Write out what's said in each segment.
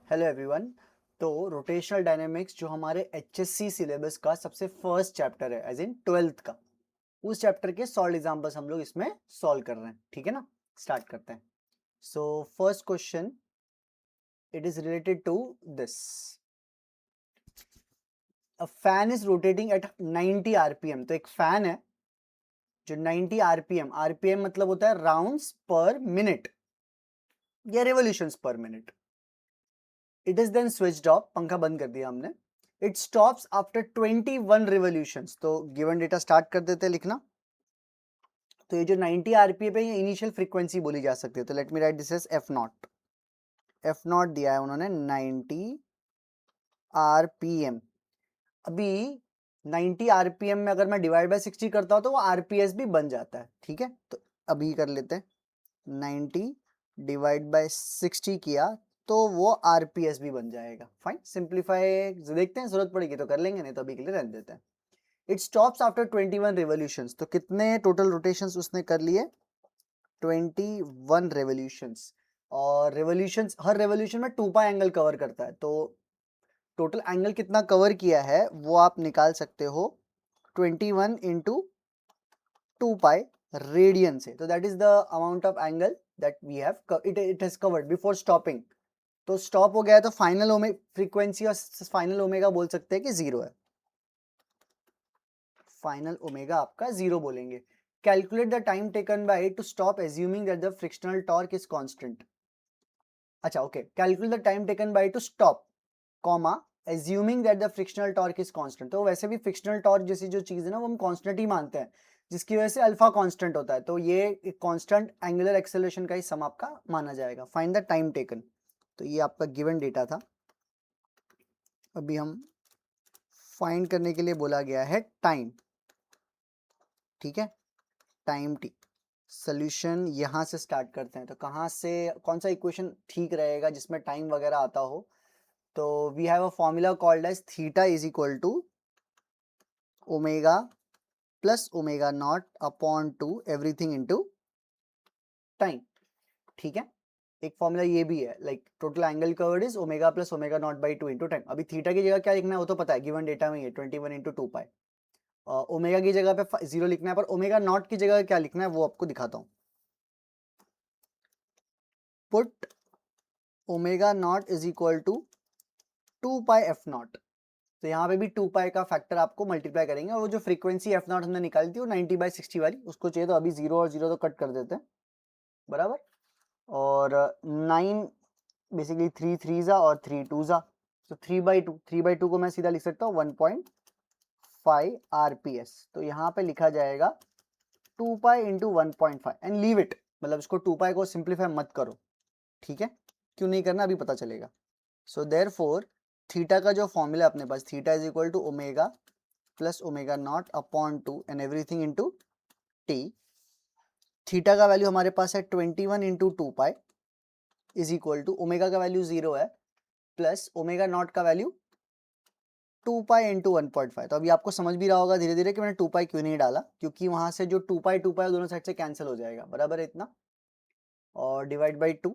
Hello everyone. तो rotational dynamics जो हमारे एचएससी सिलेबस का सबसे फर्स्ट चैप्टर है एज इन 12th का, उस चैप्टर के सॉल्व एग्जांपल्स हम लोग इसमें सॉल्व कर रहे हैं। ठीक है ना, स्टार्ट करते हैं। So first question, it is related to this. A fan is rotating at 90 RPM. तो एक फैन है जो 90 आरपीएम, आरपीएम मतलब होता है राउंड्स पर मिनट या revolutions per minute. It is then switched off, पंखा बंद कर दिया हमने। It stops after 21 revolutions. तो गिवन डेटा स्टार्ट कर देते हैं लिखना। तो ये जो 90 आरपीएम पे ये इनिशियल फ्रीक्वेंसी बोली जा सकती है। तो let me write this as F not. F not दिया है उन्होंने 90 आरपीएम। अभी 90 आरपीएम में अगर मैं डिवाइड बाय 60 करता हूं तो वो आरपीएस भी बन जाता है। ठीक है, तो अभी कर लेते हैं। 90 डिवाइड बाय 60 किया तो वो आरपीएस भी बन जाएगा। फाइन, सिंप्लीफाई देखते हैं, जरूरत पड़ेगी तो कर लेंगे, नहीं तो अभी के लिए रहने देते हैं। It stops after 21 revolutions. तो कितने टोटल रोटेशंस उसने कर लिए? 21 रेवोल्यूशंस। और रेवोल्यूशंस, हर रेवोल्यूशन में 2 पाई एंगल कवर करता है। तो टोटल एंगल कितना कवर किया है वो आप निकाल सकते हो 21 इंटू 2 पाई रेडियन से। तो that is the amount of angle that we have it has covered before stopping. तो स्टॉप हो गया है तो फाइनल फ्रीक्वेंसी और फाइनल ओमेगा बोल सकते हैं कि 0 है। फाइनल ओमेगा आपका 0 बोलेंगे। Calculate the time taken by to stop assuming that the frictional torque is constant. अच्छा okay, calculate the time taken by to stop comma assuming that the frictional torque is constant. तो वैसे भी frictional torque जैसी जो चीज है ना वो हम कांस्टेंट ही मानते हैं, जिसकी वजह से अल्फा कांस्टेंट होता है। तो ये एक कांस्टेंट एंगुलर एक्सेलरेशन का ही सम आपका माना जाएगा। Find the time taken. तो ये आपका गिवन डेटा था। अभी हम फाइंड करने के लिए बोला गया है टाइम। ठीक है, टाइम टी। सोल्यूशन यहां से स्टार्ट करते हैं। तो कहां से, कौन सा इक्वेशन ठीक रहेगा जिसमें टाइम वगैरह आता हो? तो we have a formula called as theta is equal to omega plus omega not upon two everything into time. ठीक है, एक फॉर्मूला ये भी है, like total angle covered is omega plus omega not by 2 into time. अभी theta की जगह क्या लिखना है वो तो पता है, गिवन डेटा में ये 21 इंटू 2 पाई। ओमेगा की जगह पे 0 लिखना है, पर ओमेगा नॉट की जगह क्या लिखना है वो आपको दिखाता हूँ। Put omega not is equal to 2 pi F not. तो यहाँ पे भी 2 पाई का फैक्टर आपको मल्टीप्लाई करेंगे, और वो जो फ्रीक्वेंसी एफ नॉट हमने निकाली थी वो 90 बाई 60 वाली, उसको चाहिए तो अभी 0 और 0 तो कट कर देते हैं, बराबर। और 9 बेसिकली 3 3 जा और 3 2 जा, तो 3/2 को मैं सीधा लिख सकता हूँ 1.5 आरपीएस। तो यहाँ पे लिखा जाएगा 2 pi into 1.5 and leave it. मतलब इसको 2 पाई को सिंप्लीफाई मत करो। ठीक है, क्यों नहीं करना अभी पता चलेगा। सो देयरफॉर थीटा का जो फॉर्मूला अपने पास, theta is equal to omega plus omega not upon 2 and everything into T. Theta का वैल्यू हमारे पास है 21 into 2 pi is equal to, omega का वैल्यू 0 है, प्लस ओमेगा नॉट का वैल्यू 2 पाई इंटू 1.5। तो अभी आपको समझ भी रहा होगा धीरे धीरे कि मैंने 2 पाई क्यों नहीं डाला, क्योंकि वहां से जो 2 पाई दोनों साइड से कैंसिल हो जाएगा, बराबर है इतना, और divide by 2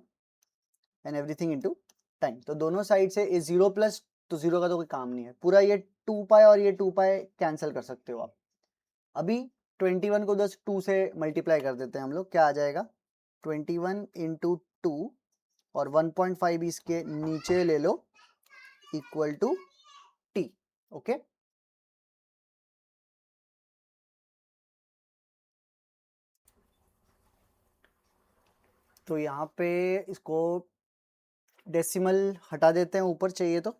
and everything into time. तो दोनों साइड से ये 0 प्लस, तो 0 का तो कोई काम नहीं है, पूरा ये 2 पाई और ये 2 पाई कैंसिल कर सकते हो आप। अभी 21 को 2 से मल्टीप्लाई कर देते हैं हम लोग, क्या आ जाएगा 21 इंटू 2 और 1.5 इसके नीचे ले लो इक्वल टू टी। ओके, तो यहाँ पे इसको डेसिमल हटा देते हैं ऊपर चाहिए तो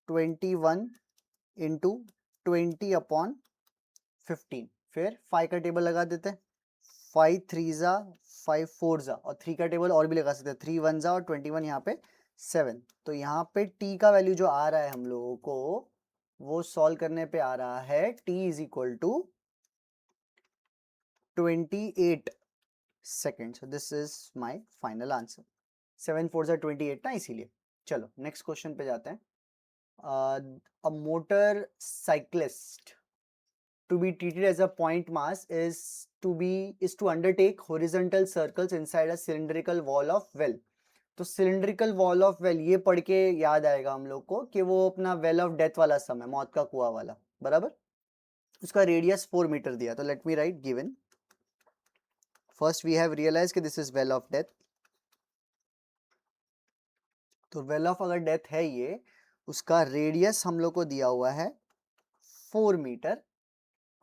21 इंटू 20 अपॉन 15, फिर 5 का टेबल लगा देते हैं। 5 3 जा 5 4 जा, और 3 का टेबल और भी लगा सकते हैं, 3 1 जा और 21 यहाँ पे 7। तो यहाँ पे t का वैल्यू जो आ रहा है हम लोगों को, वो सॉल्व करने पे आ रहा है t is equal to 28 second. This is my final answer. 7 4 जा 28 ना, इसीलिए। चलो नेक्स्ट क्वेश्चन पे जाते हैं। A motor cyclist to be treated as a point mass is to undertake horizontal circles inside a cylindrical wall of well. तो cylindrical wall of well, ये पढ़ के याद आएगा हम लोग को कि वो अपना वेल ऑफ डेथ वाला सम है, मौत का कुआं वाला, बराबर। उसका रेडियस 4 मीटर दिया, तो let me write given. First we have realise कि this is well of death. तो वेल ऑफ अगर डेथ है ये, उसका रेडियस हम लोग को दिया हुआ है 4 meter.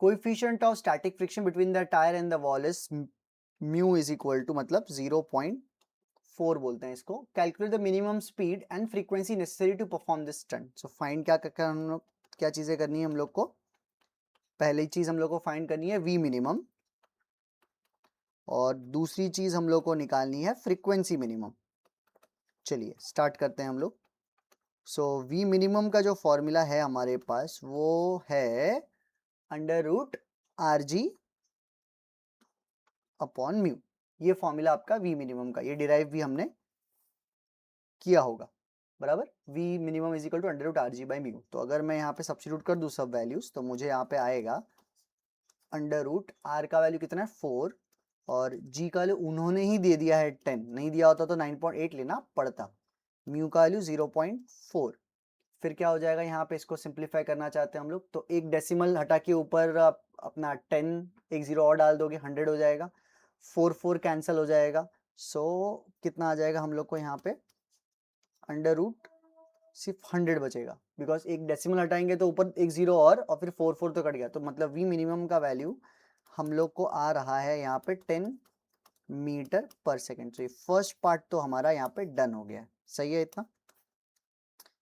Coefficient of static friction between the tyre and the wall is mu is equal to, मतलब 0.4 बोलते हैं इसको। Calculate the minimum speed and frequency necessary to perform this stunt. So find क्या कर हम लोग, क्या चीजें करनी है हम लोग को। पहली चीज हम लोग को फाइंड करनी है वी मिनिमम, और दूसरी चीज हम लोग को निकालनी है फ्रीक्वेंसी मिनिमम। चलिए स्टार्ट करते हैं हम लोग। सो वी मिनिमम का जो फॉर्मूला है हमारे पास वो है under root R G upon mu. ये फॉर्मूला आपका वी मिनिमम का, ये डिराइव भी हमने किया होगा, बराबर। V minimum is equal to under root R G by mu. तो अगर मैं यहाँ पे सब्स्टिट्यूट कर दूँ सब वैल्यूज, तो मुझे यहाँ पे आएगा अंडर रूट आर का वैल्यू कितना है 4, और जी का वैल्यू उन्होंने ही दे दिया है 10, नहीं दिया होता तो 9.8 लेना पड़ता। म्यू का वैल्यू 0.4। फिर क्या हो जाएगा, यहाँ पे इसको सिंप्लीफाई करना चाहते हैं हम लोग, तो एक डेसिमल हटा के ऊपर आप अपना 10 एक जीरो और डाल दोगे, 100 हो जाएगा। 4 कैंसिल हो जाएगा। सो कितना आ जाएगा हम लोग को यहाँ पे, अंडर रूट सिर्फ 100 बचेगा, बिकॉज एक डेसिमल हटाएंगे तो ऊपर एक जीरो और फिर 4 तो कट गया। तो मतलब वी मिनिमम का वैल्यू हम लोग को आ रहा है यहाँ पे 10 मीटर पर सेकेंड। तो ये फर्स्ट पार्ट तो हमारा यहाँ पे डन हो गया है, सही है इतना।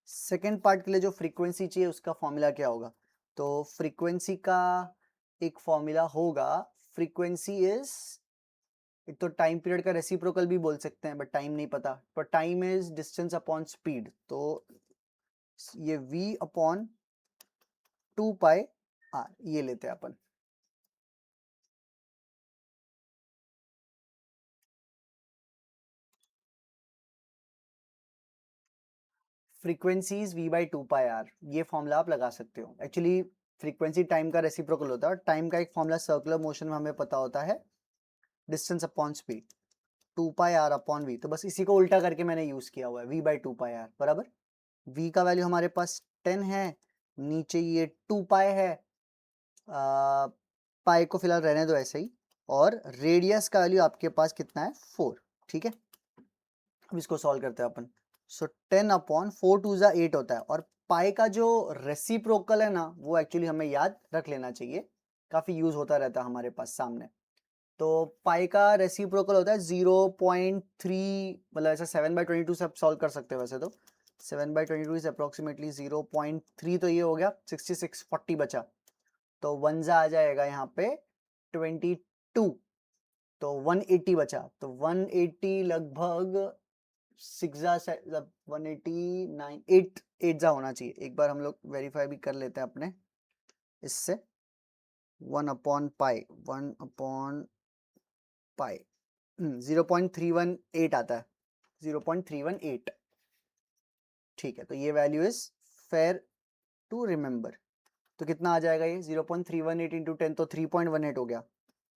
सेकेंड पार्ट के लिए जो फ्रीक्वेंसी चाहिए उसका फॉर्मूला क्या होगा, तो फ्रीक्वेंसी का एक फॉर्मूला होगा, फ्रीक्वेंसी इज, एक तो टाइम पीरियड का रेसिप्रोकल भी बोल सकते हैं, बट टाइम नहीं पता, पर time is distance upon speed. तो ये v अपॉन 2 पाई आर ये लेते हैं अपन। Frequencies v by 2 pi R, ये फॉर्मूला आप लगा सकते हो। एक्चुअली फ्रीक्वेंसी टाइम का रेसिप्रोकल होता है, और टाइम का एक फॉर्मूला सर्कुलर मोशन में हमें पता होता है, distance upon speed, 2 pi R upon V. तो बस इसी को उल्टा करके मैंने यूज किया हुआ है, v बाई 2 पाई आर बराबर। v का वैल्यू हमारे पास 10 है, नीचे ये 2 पाई है, पाई को फिलहाल रहने दो ऐसे ही, और रेडियस का वैल्यू आपके पास कितना है 4, ठीक है। अब इसको सॉल्व करते हैं अपन। सो 10 अपॉन 4 टू जा 8 होता है, और पाई का जो रेसिप्रोकल है ना वो एक्चुअली हमें याद रख लेना चाहिए, काफी यूज होता रहता है हमारे पास सामने। तो पाई का रेसिप्रोकल होता है 0.3, मतलब ऐसा 7/22 से आप सॉल्व कर सकते हो वैसे तो। 7/22 इज अप्रोक्सीमेटली 0.3, तो ये हो गया 66, 40 बचा। तो 1 जा आ जाएगा यहाँ पे 22, तो 180 बचा। तो 180 लगभग 6 जा 189, 8 जा होना चाहिए। एक बार हम लोग वेरीफाई भी कर लेते हैं अपने इससे। 1 अपॉन पाई, 1 अपॉन पाई 0.318 आता है, 0.318, ठीक है। तो ये value is fair to remember. तो कितना आ जाएगा ये 0.318 इंटू 10, तो 3.18 हो गया।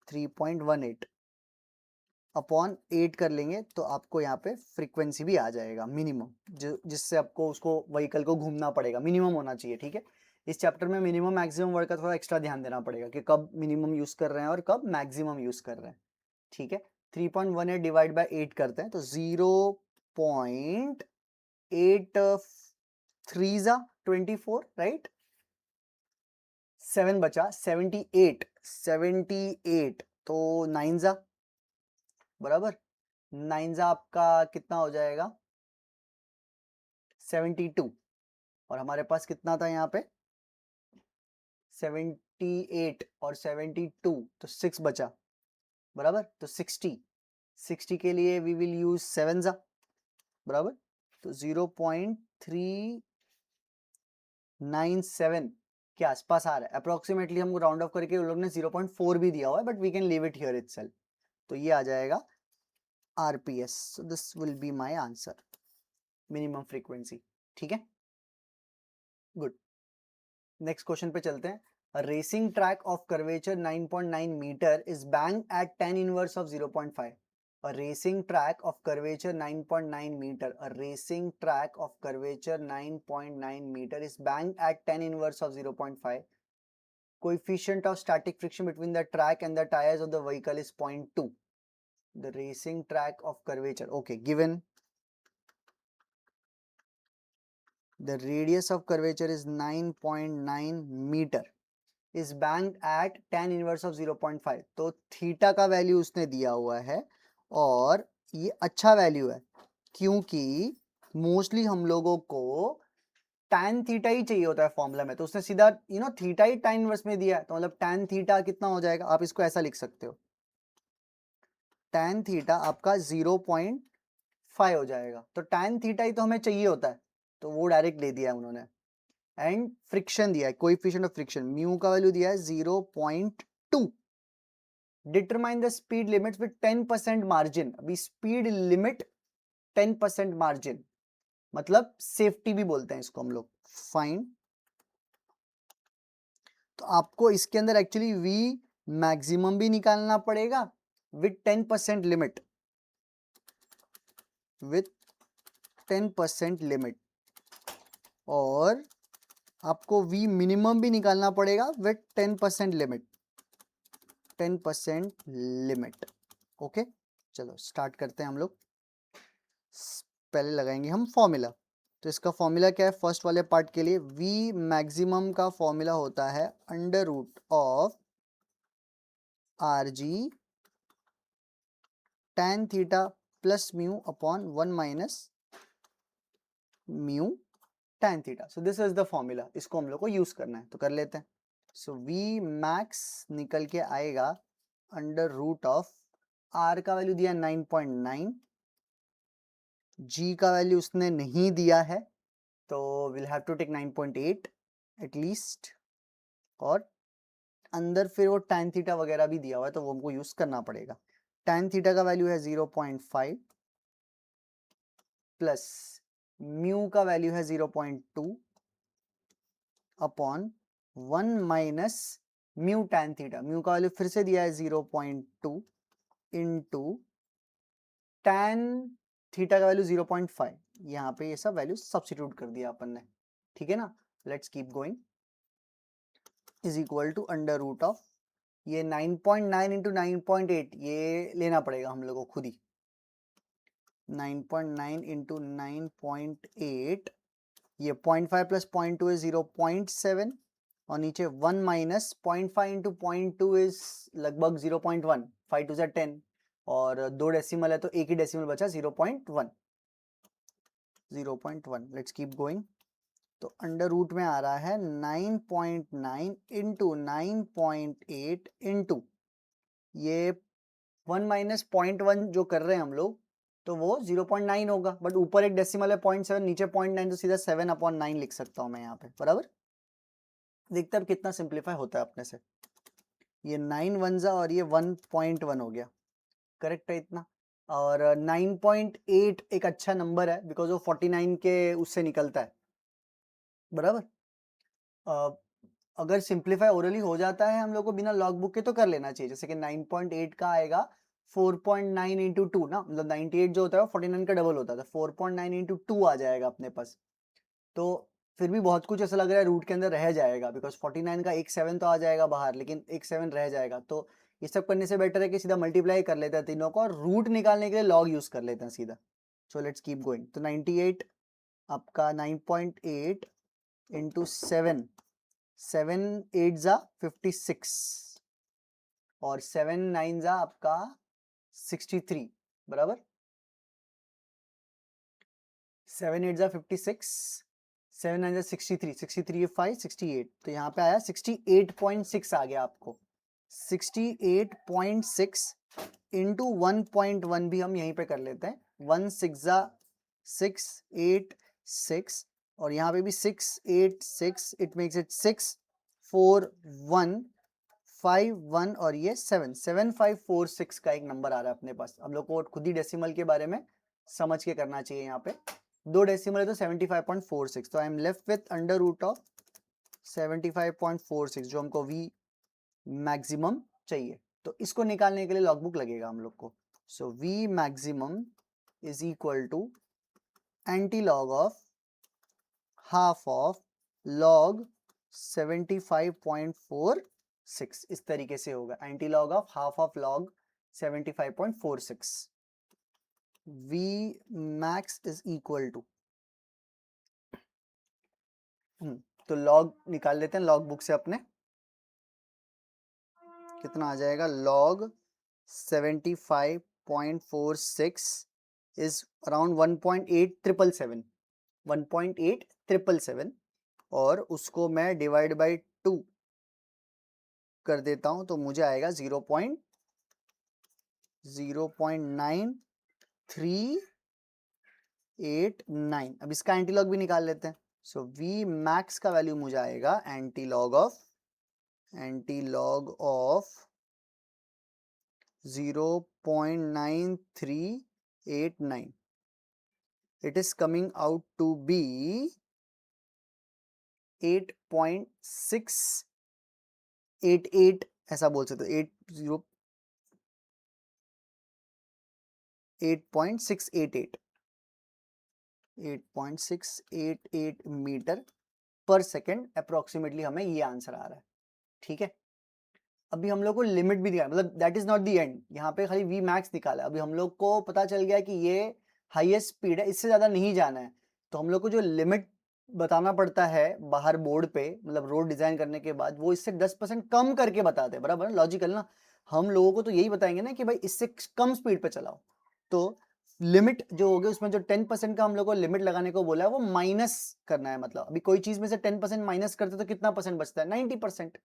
3.18 अपॉन 8 कर लेंगे तो आपको यहाँ पे फ्रीक्वेंसी भी आ जाएगा मिनिमम, जिससे आपको उसको व्हीकल को घूमना पड़ेगा, मिनिमम होना चाहिए, ठीक है। इस चैप्टर में मिनिमम मैक्सिमम वर्ड का थोड़ा एक्स्ट्रा ध्यान देना पड़ेगा कि कब मिनिमम यूज कर रहे हैं और कब मैक्सिमम यूज कर रहे हैं, ठीक है। 3.18 डिवाइड बाय 8 करते हैं, तो 0.83 जा 24, राइट। 7 बचा 78, 78 तो 9 जा बराबर। 9 जा आपका कितना हो जाएगा 72, और हमारे पास कितना था यहाँ पे 78 और 72, तो 6 बचा बराबर। तो 60 के लिए वी विल यूज 7 जा बराबर। तो 0.397 के आसपास आ रहा है अप्रोक्सीमेटली। हम राउंड ऑफ करके उन लोग ने 0.4 भी दिया हुआ है, but we can leave it here itself. तो ये आ जाएगा RPS. So this will be my answer, minimum frequency, ठीक है। गुड, नेक्स्ट क्वेश्चन पे चलते हैं। Racing track of curvature 9.9 meter is banked at 10 inverse of 0.5। A racing track of curvature 9.9 meter. A racing track of curvature 9.9 meter is banked at tan inverse of 0.5. Coefficient of static friction between the track and the tires of the vehicle is 0.2. The racing track of curvature. Okay, given the radius of curvature is 9.9 meter. is banked at tan inverse of 0.5. तो theta का value उसने दिया हुआ है और ये अच्छा value है क्योंकि मोस्टली हम लोगों को tan थीटा ही चाहिए होता है फॉर्मूला में, तो उसने सीधा थीटा ही tan इनवर्स में दिया है, तो मतलब tan थीटा कितना हो जाएगा, आप इसको ऐसा लिख सकते हो, tan थीटा आपका 0.5 हो जाएगा. तो tan थीटा ही तो हमें चाहिए होता है, तो वो डायरेक्ट दे दिया है उन्होंने. एंड फ्रिक्शन दिया है, कोएफिशिएंट ऑफ फ्रिक्शन म्यू का वैल्यू दिया है 0.2. Determine the speed limits with 10% margin. अभी स्पीड लिमिट 10% मार्जिन मतलब सेफ्टी भी बोलते हैं इसको हम लोग. फाइन. तो आपको इसके अंदर एक्चुअली वी मैक्सिमम भी निकालना पड़ेगा विद 10% लिमिट, विद 10% लिमिट, और आपको V मिनिमम भी निकालना पड़ेगा विद 10% लिमिट, 10% लिमिट. ओके, चलो स्टार्ट करते हैं हम लोग. पहले लगाएंगे हम फॉर्मूला. तो इसका फॉर्मूला क्या है फर्स्ट वाले पार्ट के लिए? V मैक्सिमम का फॉर्मूला होता है under root of RG tan theta plus mu upon 1 minus mu tan theta. So this is the formula, इसको हम लोग को यूज करना है, तो कर लेते हैं. सो V मैक्स निकल के आएगा अंडर रूट ऑफ R का वैल्यू दिया 9.9, G का वैल्यू उसने नहीं दिया है तो will have to take 9.8 at least, और अंदर फिर वो tan थीटा वगैरह भी दिया हुआ है तो वो हमको यूज करना पड़ेगा. tan थीटा का वैल्यू है 0.5 प्लस म्यू का वैल्यू है 0.2 upon 1 minus mu tan theta. Mu का वैल्यू फिर से दिया है 0.2 इंटू tan थीटा का वैल्यू 0.5. यहाँ पे ये सब वैल्यू सब्स्टिट्यूट कर दिया अपन ने, ठीक है ना. Let's keep going. Is equal to under root of ये 9.9 इंटू 9.8 ये लेना पड़ेगा हम लोग को खुद ही. 9.9 इंटू 9.8 ये 0.5 प्लस 0.2 इज 0.7 और नीचे 1 माइनस 0.5 इंटू 0.2 इज लगभग 0.1. 5 टू 10 और 2 डेसिमल है तो एक ही डेसिमल बचा 0.1. 0.1. Let's keep going. तो अंडर रूट में आ रहा है 9.9 इंटू 9.8 इंटू ये 1 माइनस 0.1 जो कर रहे हैं हम लोग तो वो 0.9 होगा, बट ऊपर एक डेसिमल है 0.7 नीचे 0.9 तो सीधा 7/9 लिख सकता हूं मैं यहाँ पे. बराबर. देखते अब कितना सिंप्लीफाई होता है अपने से. ये 9 1 और ये 1.1 हो गया, करेक्ट है इतना. और 9.8 एक अच्छा नंबर है बिकॉज वो 49 के उससे निकलता है. बराबर. अगर सिंप्लीफाई ओरली हो जाता है हम लोग को बिना लॉग बुक के तो कर लेना चाहिए. जैसे कि 9.8 का आएगा 4.9 इंटू 2 ना, मतलब 98 जो होता है 49 का डबल होता था. 4.9 इंटू 2 आ जाएगा अपने पास. तो फिर भी बहुत कुछ ऐसा लग रहा है रूट के अंदर रह जाएगा बिकॉज 49 का एक 7 तो आ जाएगा बाहर, लेकिन एक 7 रह जाएगा. तो ये सब करने से बेटर है कि सीधा मल्टीप्लाई कर लेते हैं तीनों को और रूट निकालने के लिए लॉग यूज कर लेते हैं सीधा. So let's keep going. तो 98 आपका 9.8 इंटू 7, 7 8 जा 56 और 7 9 जा आपका 63. बराबर. 7 8 जा 56, 7 9 जा 63, 63 ये 5 68, तो यहाँ पे आया 68.6 आ गया आपको. 68.6 इंटू 1.1 भी हम यहीं पे कर लेते हैं. 1 6 जा 6 8 6 और यहाँ पे भी 6 8 6, इट मेक्स इट 6 4 1 5 1 और ये 7 7 5 4 6 का एक नंबर आ रहा है अपने पास. हम लोग को खुद ही डेसिमल के बारे में समझ के करना चाहिए. यहाँ पे 2 डेसिमल है तो 75.46, तो I am left with under root of 75.46 जो हमको V मैक्सिमम चाहिए. तो इसको निकालने के लिए लॉग बुक लगेगा हम लोग को. So V maximum is equal to anti-log of half of log 75.46 इस तरीके से होगा, anti-log of half of log 75.46. V max is equal to तो लॉग निकाल लेते हैं लॉग बुक से अपने, कितना आ जाएगा, log 75.46 is around 1.8777 1.8777 और उसको मैं डिवाइड बाई 2 कर देता हूं तो मुझे आएगा 0.9389. अब इसका एंटीलॉग भी निकाल लेते हैं. सो V मैक्स का वैल्यू मुझे आएगा antilog of 0.9389. It is coming out to be 8.688 ऐसा बोल सकते हो, 8.688 मीटर पर सेकेंड अप्रोक्सीमेटली हमें ये आंसर आ रहा है. ठीक है, अभी हम लोग को लिमिट भी दिया, मतलब that is not the end, यहाँ पे खाली V मैक्स निकाला. अभी हम लोग को पता चल गया कि ये हाईएस्ट स्पीड है, इससे ज्यादा नहीं जाना है. तो हम लोग को जो लिमिट बताना पड़ता है बाहर बोर्ड पे, मतलब रोड डिजाइन करने के बाद, वो इससे 10% कम करके बताते हैं. बराबर, लॉजिकल ना. हम लोगों को तो यही बताएंगे ना कि भाई इससे कम स्पीड पे चलाओ. तो लिमिट जो होगी उसमें जो 10% का हम लोग को लिमिट लगाने को बोला है वो माइनस करना है. मतलब अभी कोई चीज में से 10% माइनस करते तो कितना परसेंट बचता है, 90%.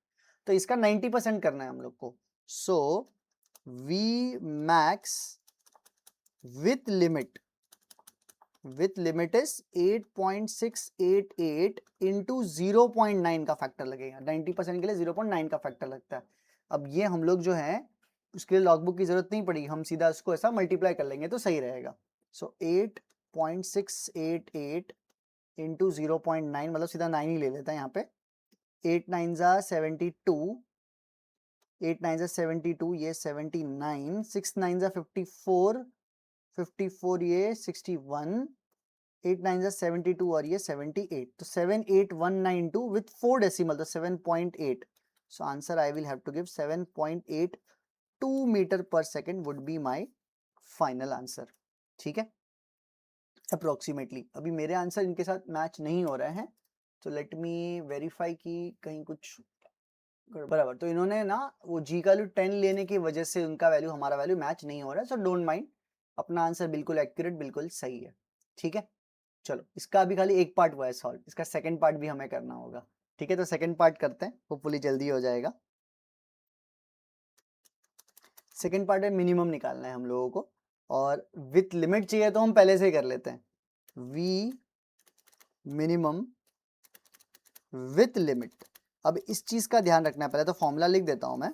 तो इसका 90% करना है हम लोग को. सो V max with limit is 8.688 into 0.9 का फैक्टर लगेगा. 90% के लिए 0.9 का फैक्टर लगता है. अब ये हम लोग जो है उसके लिए लॉगबुक की जरूरत नहीं पड़ेगी, हम सीधा उसको ऐसा मल्टीप्लाई कर लेंगे तो सही रहेगा. सो 8.688 इंटू 0.9, मतलब सीधा 9 ही ले लेता है यहाँ पे. 8 9 72, 8 9 72, ये 79, 6 9 54, 54 ये 61, 8 9 72 और ये 78. तो 78192 with 4 decimal, तो 7.8. So answer I will have to give 7.82 meter per second would be my final answer. ठीक है, अप्रोक्सीमेटली. अभी मेरे आंसर इनके साथ मैच नहीं हो रहे हैं, तो लेट मी वेरीफाई कि कहीं कुछ बराबर. तो इन्होंने ना वो G का वैल्यू 10 लेने की वजह से उनका वैल्यू हमारा वैल्यू मैच नहीं हो रहा है. सो डोंट माइंड, अपना आंसर बिल्कुल एक्यूरेट, बिल्कुल सही है. ठीक है, चलो इसका अभी खाली एक पार्ट हुआ है सॉल्व, इसका सेकंड पार्ट भी हमें करना होगा. ठीक है, तो सेकंड पार्ट करते हैं, होपफुली जल्दी हो जाएगा. सेकंड पार्ट में मिनिमम निकालना है हम लोगों को, और विथ लिमिट चाहिए तो हम पहले से ही कर लेते हैं. V minimum with limit. अब इस चीज का ध्यान रखना है, पहले तो फॉर्मूला लिख देता हूं मैं,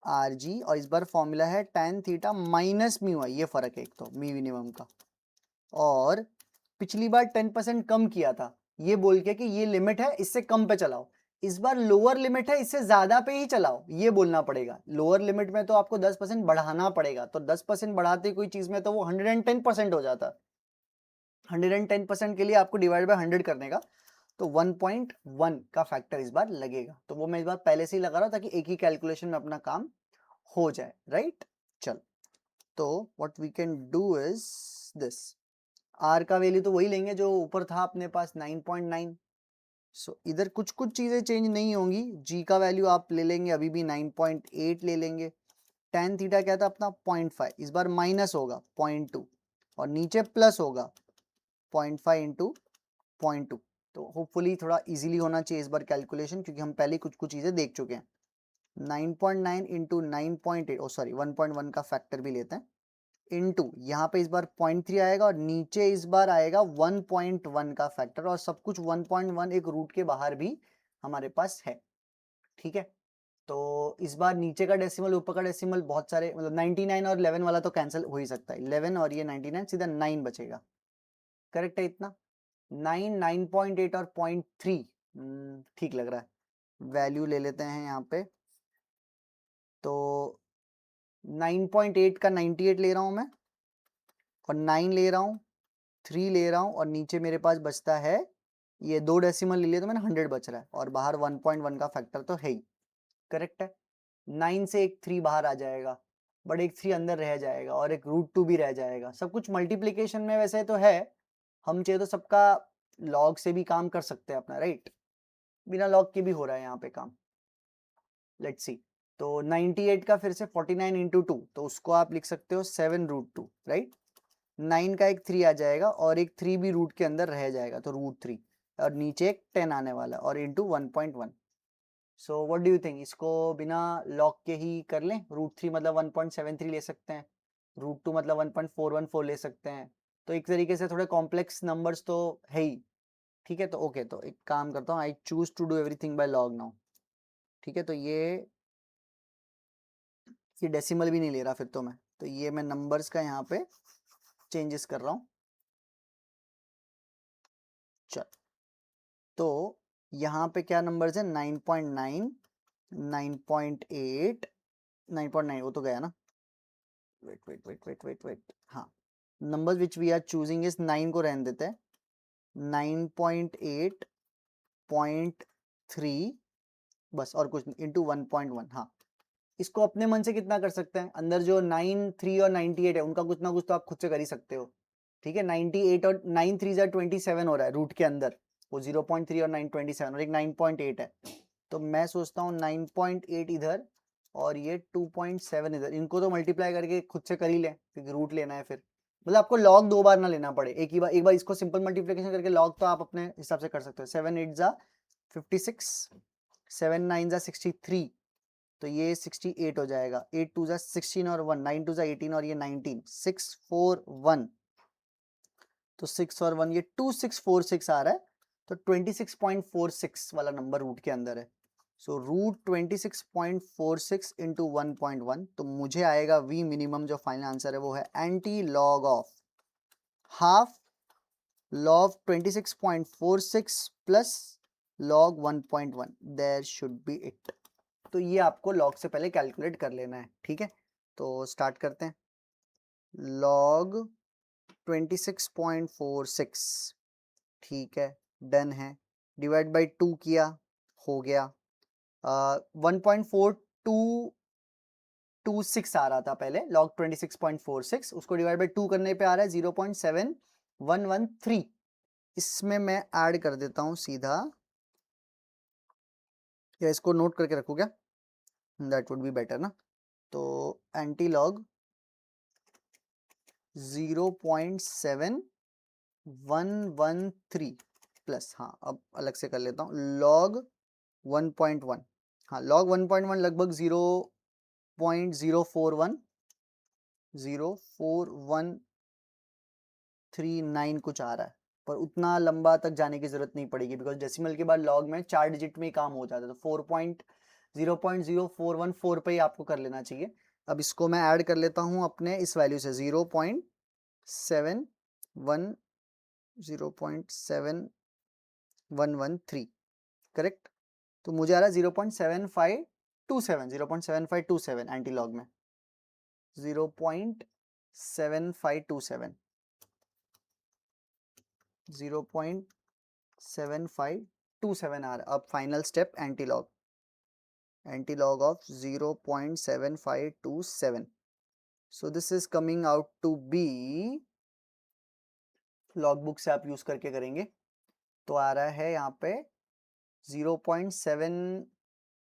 RG, और इस बार फॉर्मूला है tan थीटा माइनस म्यू आई. ये फर्क है एक तो मी मिनिमम का, और पिछली बार 10% कम किया था ये बोल के कि ये लिमिट है इससे कम पे चलाओ. इस बार लोअर लिमिट है इससे ज्यादा पे ही चलाओ, ये बोलना पड़ेगा. लोअर लिमिट में तो आपको 10% बढ़ाना पड़ेगा, तो 10% बढ़ाते कोई चीज में तो वो 110% हो जाता. 110% के लिए आपको डिवाइड बाय 100 करने का, तो 1.1 का फैक्टर इस बार लगेगा. तो वो मैं इस बार पहले से ही लगा रहा हूं ताकि एक ही कैलकुलेशन में अपना काम हो जाए. राइट, चल. तो what we can do is this, R का वैल्यू तो वही लेंगे जो ऊपर था अपने पास 9.9. सो इधर कुछ कुछ चीजें चेंज नहीं होंगी. G का वैल्यू आप ले लेंगे अभी भी 9.8 ले लेंगे. tan थीटा क्या था अपना 0.5, इस बार माइनस होगा 0.2 और नीचे प्लस होगा 0.5 इंटू 0.2. तो होपफुली थोड़ा इजीली होना चाहिए इस बार कैलकुलेशन, क्योंकि हम पहले कुछ कुछ चीजें देख चुके हैं. 9.9 इंटू 9.8, ओ सॉरी 1.1 का फैक्टर भी लेते हैं, इनटू यहाँ पे इस बार 0.3 आएगा और नीचे इस बार आएगा 1.1 का फैक्टर, और सब कुछ 1.1 एक रूट के बाहर भी हमारे पास है. ठीक है, तो इस बार नीचे का डेसिमल ऊपर का डेसिमल बहुत सारे, मतलब 99 और 11 वाला तो कैंसिल हो ही सकता है. 11 और ये 99, सीधा 9 बचेगा. करेक्ट है इतना. 9, 9.8 और 0.3 ठीक लग रहा है. वैल्यू ले लेते हैं यहाँ पे, तो 9.8 का 98 ले रहा हूं मैं, और 9 ले रहा हूं, 3 ले रहा हूं, और नीचे मेरे पास बचता है ये 2 डेसिमल ले लिया तो मैंने 100 बच रहा है, और बाहर 1.1 का फैक्टर तो है ही, करेक्ट है। 9 से एक 3 बाहर आ जाएगा, बट एक 3 अंदर रह जाएगा, और एक √2 भी रह जाएगा। सब कुछ मल्टीप्लीकेशन में वैसे तो है, हम चाहिए तो सबका लॉग से भी काम कर सकते हैं अपना, राइट। बिना लॉग के भी हो रहा है यहाँ पे काम। लेट्स सी, तो 98 का फिर से 49 इंटू 2, तो उसको आप लिख सकते हो 7√2, राइट। 9 का एक 3 आ जाएगा, और एक 3 भी रूट के अंदर रह जाएगा, तो √3, और नीचे एक 10 आने वाला, और into 1.1। So what do you think, इसको बिना लॉग के ही कर लें? √3 मतलब 1.73 ले सकते हैं, √2 मतलब 1.414 ले सकते हैं, तो एक तरीके से थोड़े कॉम्प्लेक्स नंबर्स तो है ही, ठीक है। तो ओके, तो एक काम करता हूँ, I choose to do everything by log now, ठीक है। तो ये डेसिमल भी नहीं ले रहा फिर तो मैं, तो ये मैं नंबर्स का यहाँ पे चेंजेस कर रहा हूँ। चल, तो यहाँ पे क्या नंबर्स है? 9.9, 9.8, 9.9 वो तो गया ना, वेट, हाँ। Numbers which we are choosing is 9 को रहने देते हैं, 9.8, 0.3, बस, और कुछ नहीं, इंटू 1.1। हाँ, इसको अपने मन से कितना कर सकते हैं? अंदर जो 9, 3 और 98 है, उनका कुछ ना कुछ तो आप खुद से कर ही सकते हो, ठीक है। 98 और 9 3 27 हो रहा है रूट के अंदर, वो 0.3 और 9 27, और एक 9.8 है, तो मैं सोचता हूँ 9.8 इधर और ये 2.7 इधर, इनको तो मल्टीप्लाई करके खुद से कर ही लें, क्योंकि रूट लेना है फिर। मतलब आपको लॉग 2 बार ना लेना पड़े, एक बार इसको सिंपल मल्टीप्लिकेशन करके लॉग तो आप अपने हिसाब से कर सकते हो। 7 8 जा 56, 7 9 जा 63, तो ये 68 हो जाएगा। 8 2 जा 16 और 1, 9 2 जा 18 और ये 19, 6 4 1, तो 6 और 1 ये 2646 आ रहा है, तो 26.46 वाला नंबर रूट के अंदर है। सो रूट 26.46 इंटू 1.1, तो मुझे आएगा वी मिनिमम, जो फाइनल आंसर है वो है anti log of half log 26.46 plus log 1.1, there should be it. तो ये आपको लॉग से पहले कैलकुलेट कर लेना है, ठीक है। तो स्टार्ट करते हैं। log 26.46, ठीक है, डन है। डिवाइड बाई 2 किया, हो गया। 1.4226 आ रहा था पहले, log 26.46, उसको डिवाइड बाई 2 करने पे आ रहा है 0.7113। इसमें मैं ऐड कर देता हूं सीधा, या इसको नोट करके रखूं क्या? दैट वुड बी बेटर ना। तो एंटी लॉग 0.7113 प्लस, हाँ अब अलग से कर लेता हूँ, log 1.1, हाँ log 1.1 लगभग 0.04139 कुछ आ रहा है, पर उतना लंबा तक जाने की जरूरत नहीं पड़ेगी, बिकॉज डेसिमल के बाद लॉग में 4 डिजिट में ही काम हो जाता है, तो 0.0414 पे ही आपको कर लेना चाहिए। अब इसको मैं ऐड कर लेता हूँ अपने इस वैल्यू से, 0.7113, करेक्ट। तो मुझे आ रहा है 0.7527, 0.7527 एंटी लॉग में 0.7527, 0.7527 आ रहा है। अब final step, anti log of 0.7527, so this is coming out to be, log book से आप यूज करके करेंगे तो आ रहा है यहाँ पे 0.7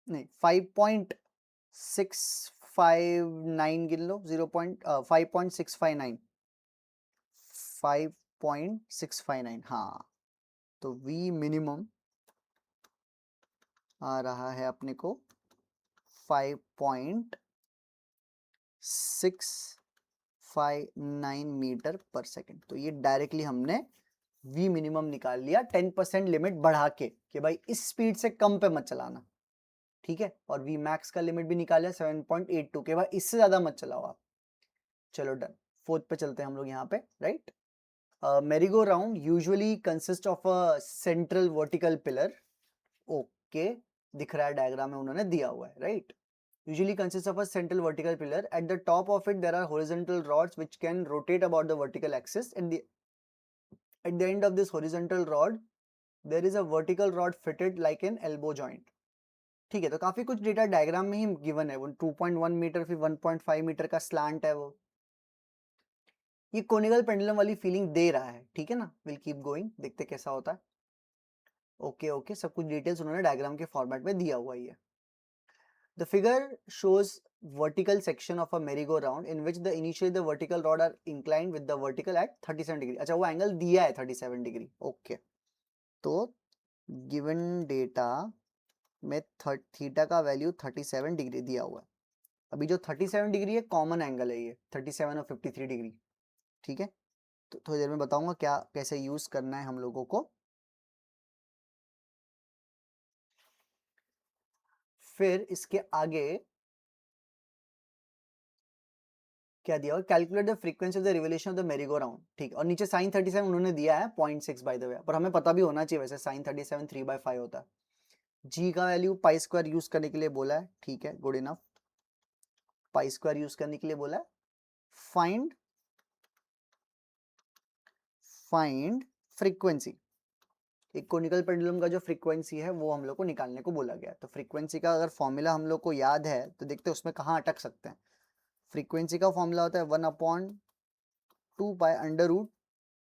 नहीं 5.659 गिन लो, 5.659, 5.659, हाँ। तो V मिनिमम आ रहा है अपने को 5.659 मीटर पर सेकेंड। तो ये डायरेक्टली हमने V मिनिमम निकाल लिया, 10% लिमिट बढ़ा के, कि भाई इस स्पीड से कम पे मत चलाना, ठीक है। और V मैक्स का लिमिट भी निकाला 7.82 के, भाई इससे ज्यादा मत चलाओ आप। चलो डन, फोर्थ पे चलते हैं हम लोग यहाँ पे, right. Merry-go round usually consist of a central vertical pillar, okay, दिख रहा है डायग्राम में उन्होंने दिया हुआ है, right. usually consists of a central vertical pillar. At the top of it there are horizontal rods which can rotate about the vertical axis, and at the end of this horizontal rod there is a vertical rod fitted like an elbow joint. ठीक है, तो काफी कुछ data diagram में ही given है। वो 2.1 metre फिर 1.5 metre का स्लैंट है। वो ये कोनिकल पेंडुलम वाली फीलिंग दे रहा है, ठीक है ना। विल कीप गोइंग, देखते कैसा होता है। ओके ओके, सब कुछ डिटेल्स उन्होंने डायग्राम के फॉर्मेट में दिया हुआ ही है। The figure shows vertical section of a merry-go-round in which the initially the vertical rod are inclined with the vertical at 37 degree. अच्छा, वो एंगल दिया है 37 डिग्री। ओके, तो गिवन डेटा में थीटा का वैल्यू 37 डिग्री दिया हुआ है। अभी जो 37 डिग्री है कॉमन एंगल है, ये 37 और 53 डिग्री, ठीक है। तो थोड़ी देर में बताऊंगा क्या कैसे यूज करना है हम लोगों को। फिर इसके आगे क्या दिया हुआ, calculate the frequency of the revolution of the मेरी गो राउंड, ठीक। और नीचे साइन 37 उन्होंने दिया है 0.6 बाय द वे, पर हमें पता भी होना चाहिए वैसे साइन 37 3/5 होता है। जी का वैल्यू पाई स्क्वायर यूज करने के लिए बोला है, ठीक है, good enough. Pi square use करने के लिए बोला है। फाइंड फ्रीक्वेंसी, एक कोनिकल पेंडुलम का जो फ्रीक्वेंसी है वो हम लोग को निकालने को बोला गया। तो फ्रीक्वेंसी का अगर फॉर्मूला हम लोग को याद है तो देखते हैं उसमें कहाँ अटक सकते हैं। फ्रीक्वेंसी का फॉर्मूला होता है 1/2 pi under root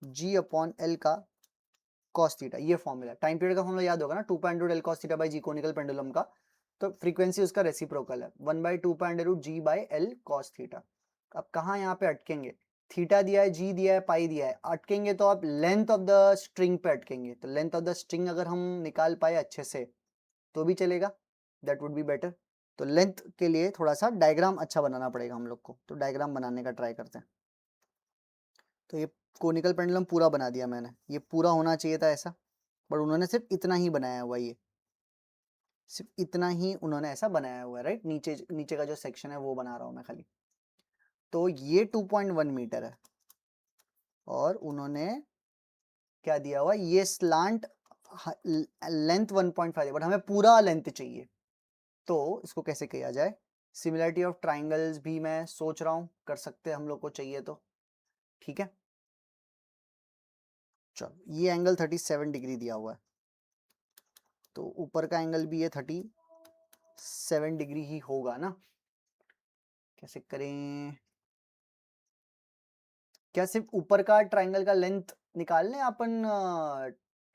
G upon L का कॉस थीटा, ये फॉर्मूला। टाइम पीरियड का फॉर्मूला याद होगा ना, 2 pi under root L cos theta by G conical pendulum का। तो फ्रीक्वेंसी उसका रेसिप्रोकल है 1/2 pi under root G by L cos theta. अब कहाँ यहाँ पे अटकेंगे, थीटा दिया है, जी दिया है, पाई दिया है, अटकेंगे तो आप लेंथ ऑफ द स्ट्रिंग पे अटकेंगे। तो लेंथ ऑफ द स्ट्रिंग अगर हम निकाल पाए अच्छे से तो भी चलेगा, दैट वुड बी बेटर। तो लेंथ के लिए थोड़ा सा डायग्राम अच्छा बनाना पड़ेगा हम लोग को, तो डायग्राम बनाने का ट्राई करते हैं। तो ये कोनिकल पेंडुलम पूरा बना दिया मैंने, ये पूरा होना चाहिए था ऐसा, बट उन्होंने सिर्फ इतना ही बनाया हुआ, ये सिर्फ इतना ही उन्होंने ऐसा बनाया हुआ है, राइट। नीचे नीचे का जो सेक्शन है वो बना रहा हूँ मैं खाली। तो ये 2.1 मीटर है और उन्होंने क्या दिया हुआ, ये स्लांट लेंथ 1.5 है, बट हमें पूरा लेंथ चाहिए। तो इसको कैसे किया जाए, सिमिलरिटी ऑफ ट्राइंगल्स भी मैं सोच रहा हूँ कर सकते हैं हम लोग को चाहिए तो, ठीक है। चलो, ये एंगल 37 डिग्री दिया हुआ है, तो ऊपर का एंगल भी ये 37 डिग्री ही होगा ना। कैसे करें, क्या सिर्फ ऊपर का ट्राइंगल का लेंथ निकाल लें अपन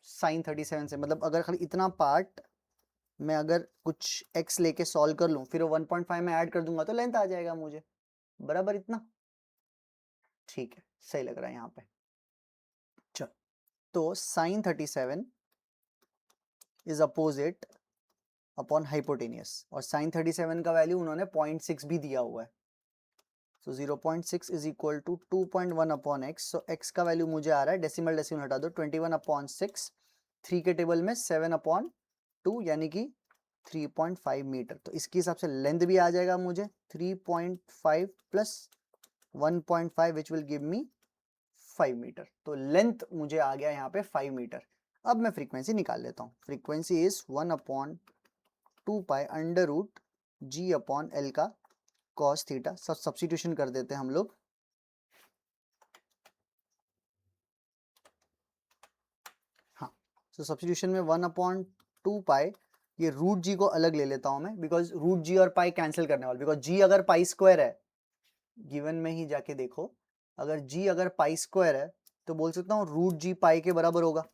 साइन 37 से, मतलब अगर खाली इतना पार्ट मैं अगर कुछ x लेके सॉल्व कर लूं फिर वो 1.5 में ऐड कर दूंगा तो लेंथ आ जाएगा मुझे बराबर इतना, ठीक है, सही लग रहा है यहाँ पे। चलो, तो sine 37 is opposite upon hypotenuse, और साइन 37 का वैल्यू उन्होंने 0.6 भी दिया हुआ है। So 0.6 is equal to 2.1 upon X. So X का वैल्यू मुझे आ रहा है, डेसिमल डेसिमल हटा दो, 21/6, 3 के टेबल में 7/2 यानी कि 3.5 मीटर। तो इसके हिसाब से लेंथ भी आ जाएगा मुझे 3.5 plus 1.5 which will give me 5 meter. तो लेंथ मुझे आ गया यहाँ पे 5 मीटर। अब मैं फ्रीक्वेंसी निकाल लेता हूँ। Frequency is 1/2 pi under root G upon L का कॉस थीटा। सब सब्स्टिट्यूशन कर देते हैं हम लोग। हाँ, तो सब्स्टिट्यूशन में 1/2 पाई, ये रूट जी को अलग ले लेता हूं मैं, बिकॉज रूट जी और पाई कैंसिल करने वाले, बिकॉज जी अगर पाई स्क्वायर है, गिवन में ही जाके देखो, अगर जी अगर पाई स्क्वायर है तो बोल सकता हूँ रूट जी पाई के बराबर होगा।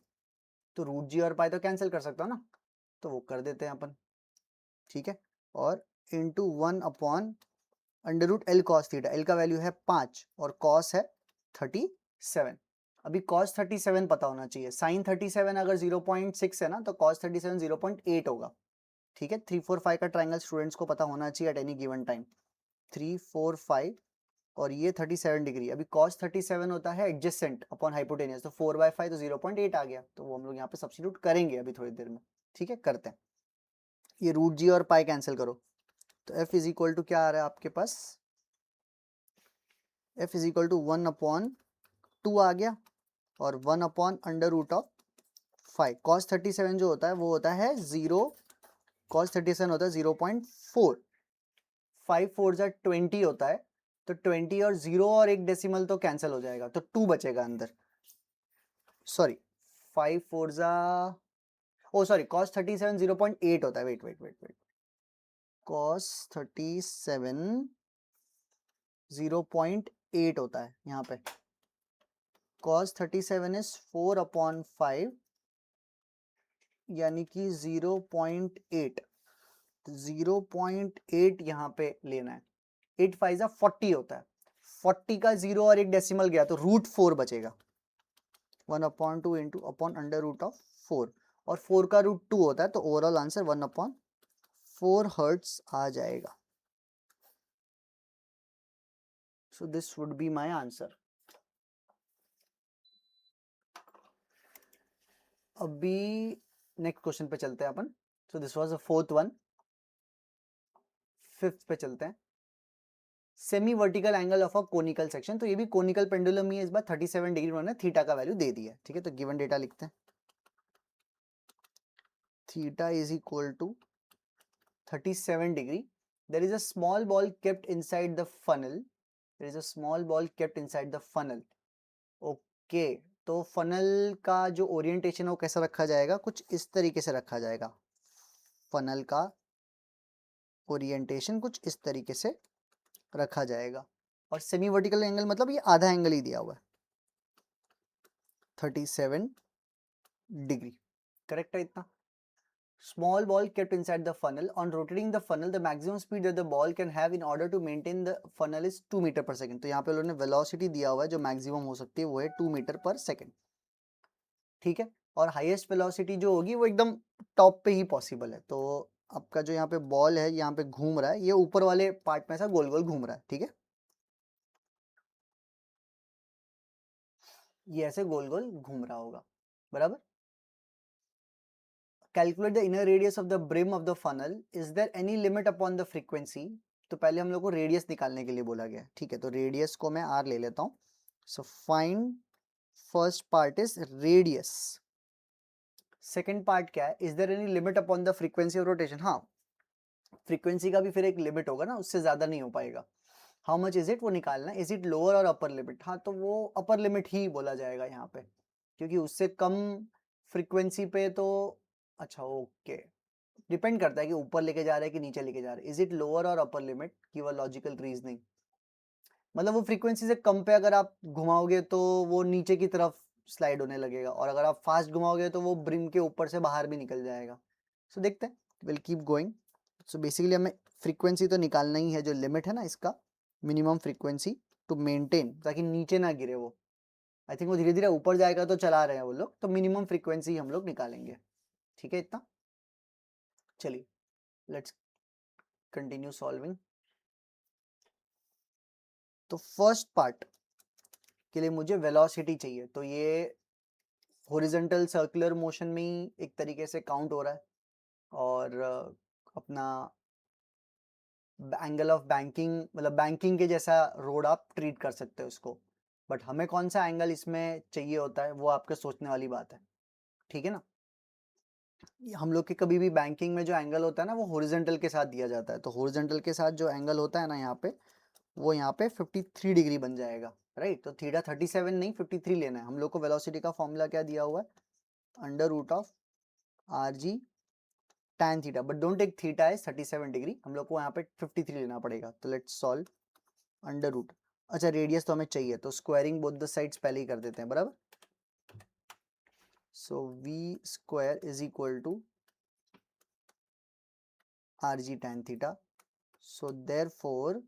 तो रूट जी और पाई तो कैंसिल कर सकता हूँ ना, तो वो कर देते हैं अपन, ठीक है। और into 1 under root L cos theta, L का वैल्यू है 5 और कॉस है 37। अभी कॉस 37 पता होना चाहिए, साइन 37 अगर 0.6 है ना तो कॉस 37 0.8 होगा, ठीक है। 3 4 5 का ट्राइंगल स्टूडेंट्स को पता होना चाहिए एट एनी गिवन टाइम। 3 4 5 और ये 37 डिग्री। अभी कॉस 37 होता है एडजेसेंट अपॉन हाइपोटेनियस, तो 4/5 तो 0.8 आ गया, तो वो हम लोग यहाँ पे सब्स्टिट्यूट करेंगे अभी थोड़ी देर में, ठीक है, करते हैं। ये रूट जी और पाई कैंसिल करो, तो एफ इज इक्वल टू क्या आ रहा है आपके पास, एफ इज इक्वल टू 1/2 आ गया और 1 अंडर रूट ऑफ 5। कॉस 37 जो होता है वो होता है 0, कॉस 37 होता है 0.4, 5 4 जा 20 होता है, तो 20 और 0 और एक डेसिमल तो कैंसिल हो जाएगा, तो 2 बचेगा अंदर। सॉरी 5 4 जा, ओ सॉरी cos 37 0.8 होता है, wait wait wait wait, cos 37 0.8 होता है यहाँ पे। cos 37 इज 4/5 यानी कि 0.8, 0.8 यहाँ पे लेना है। 8 5 जा 40 होता है, 40 का 0 और एक डेसिमल गया तो √4 बचेगा, 1/2 into upon under root of 4, और 4 का √2 होता है, तो ओवरऑल आंसर 1/4 हर्ट्ज आ जाएगा। So this would be my answer. अभी नेक्स्ट क्वेश्चन पे चलते हैं अपन। So this was the fourth one. Fifth पे चलते हैं। Semi vertical angle of a conical section, तो ये भी कोनिकल पेंडुलम ही है, इस बार 37 डिग्री उन्होंने थीटा का वैल्यू दे दिया है, ठीक है। तो गिवन डेटा लिखते हैं, theta is equal to 37 degree, there is a small ball kept inside the funnel, there is a small ball kept inside the funnel, okay. तो फनल का जो ओरिएंटेशन है वो कैसा रखा जाएगा, कुछ इस तरीके से रखा जाएगा। फनल का ओरिएंटेशन कुछ इस तरीके से रखा जाएगा, और सेमी वर्टिकल एंगल मतलब ये आधा एंगल ही दिया हुआ है, 37 डिग्री, करेक्ट है इतना। Small ball kept inside the funnel. On rotating the funnel, the maximum speed that the ball can have in order to maintain the funnel is 2 metre पर second. तो यहाँ पे उन्होंने वेलोसिटी दिया हुआ है जो मैक्सिमम हो सकती है वो है 2 मीटर पर सेकंड, ठीक है। और हाईएस्ट वेलोसिटी जो होगी वो एकदम टॉप पे ही पॉसिबल है। तो आपका जो यहाँ पे बॉल है यहाँ पे घूम रहा है, ये ऊपर वाले पार्ट में ऐसा गोल गोल घूम रहा है, ठीक है। ये ऐसे गोल गोल घूम रहा होगा, बराबर। Calculate the inner radius of the brim of the funnel. Is there any limit upon the frequency? तो पहले हम लोग को रेडियस निकालने के लिए बोला गया है, ठीक है। तो रेडियस को मैं r ले लेता हूँ। So find first part is radius, second part क्या है, is there any limit upon the frequency of rotation. हाँ, फ्रीक्वेंसी का भी फिर एक लिमिट होगा ना, उससे ज्यादा नहीं हो पाएगा। हाउ मच इज इट, वो निकालना है। इज इट लोअर और अपर लिमिट, हाँ तो वो अपर लिमिट ही बोला जाएगा यहाँ पे, क्योंकि उससे कम फ्रीक्वेंसी पे तो, अच्छा ओके, डिपेंड करता है कि ऊपर लेके जा रहा है कि नीचे लेके जा रहा है। इज इट लोअर और अपर लिमिट की वो लॉजिकल रीजनिंग, मतलब वो फ्रीक्वेंसी से कम पे अगर आप घुमाओगे तो वो नीचे की तरफ स्लाइड होने लगेगा, और अगर आप फास्ट घुमाओगे तो वो ब्रिम के ऊपर से बाहर भी निकल जाएगा। सो देखते हैं, will keep going. So basically हमें फ्रीक्वेंसी तो निकालना ही है, जो लिमिट है ना इसका, मिनिमम फ्रीक्वेंसी टू मेंटेन, ताकि नीचे ना गिरे वो। आई थिंक वो धीरे धीरे ऊपर जाएगा तो चला रहे हैं वो लोग, तो मिनिमम फ्रीक्वेंसी हम लोग निकालेंगे, ठीक है इतना। चलिए लेट्स कंटिन्यू सॉल्विंग। तो फर्स्ट पार्ट के लिए मुझे वेलोसिटी चाहिए, तो ये हॉरिजॉन्टल सर्कुलर मोशन में ही एक तरीके से काउंट हो रहा है, और अपना एंगल ऑफ बैंकिंग, मतलब बैंकिंग के जैसा रोड आप ट्रीट कर सकते हो इसको। बट हमें कौन सा एंगल इसमें चाहिए होता है वो आपके सोचने वाली बात है, ठीक है ना। हम लोग के कभी भी बैंकिंग में जो एंगल होता है ना वो हॉरिजॉन्टल के साथ दिया जाता है, तो हॉरिजॉन्टल के साथ जो एंगल होता है ना यहाँ पे, वो यहाँ पे 53 डिग्री बन जाएगा, राइट। तो थीटा 37 नहीं 53 लेना है हम लोग को। वेलोसिटी का फॉर्मूला क्या दिया हुआ है, under root of R G tan theta, but don't take theta is 37 degree, हम लोग को यहाँ पे 53 लेना पड़ेगा। तो लेट्स सॉल्व अंडर रूट, अच्छा रेडियस तो हमें चाहिए, तो स्क्वायरिंग बोथ द साइड्स पहले ही कर देते हैं, बराबर। So V square is equal to R G tan theta, so therefore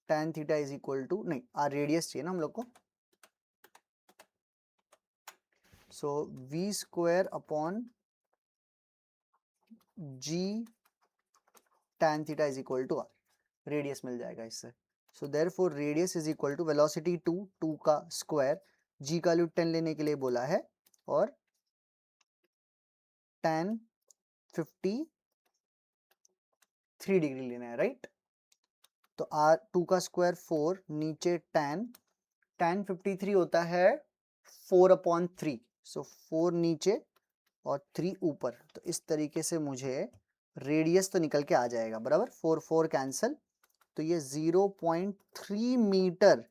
tan theta is equal to, नहीं आर रेडियस चाहिए ना हम लोग को, so V square upon G tan theta is equal to R, radius मिल जाएगा इससे। So therefore radius is equal to velocity 2 का स्क्वायर, जी का वैल्यू 10 लेने के लिए बोला है, और tan 53 डिग्री लेना है, राइट। तो आर 2 का स्क्वायर 4, नीचे tan 53 होता है 4/3, सो 4 नीचे और 3 ऊपर। तो इस तरीके से मुझे रेडियस तो निकल के आ जाएगा बराबर, 4 4 कैंसल, तो ये 0.3 meter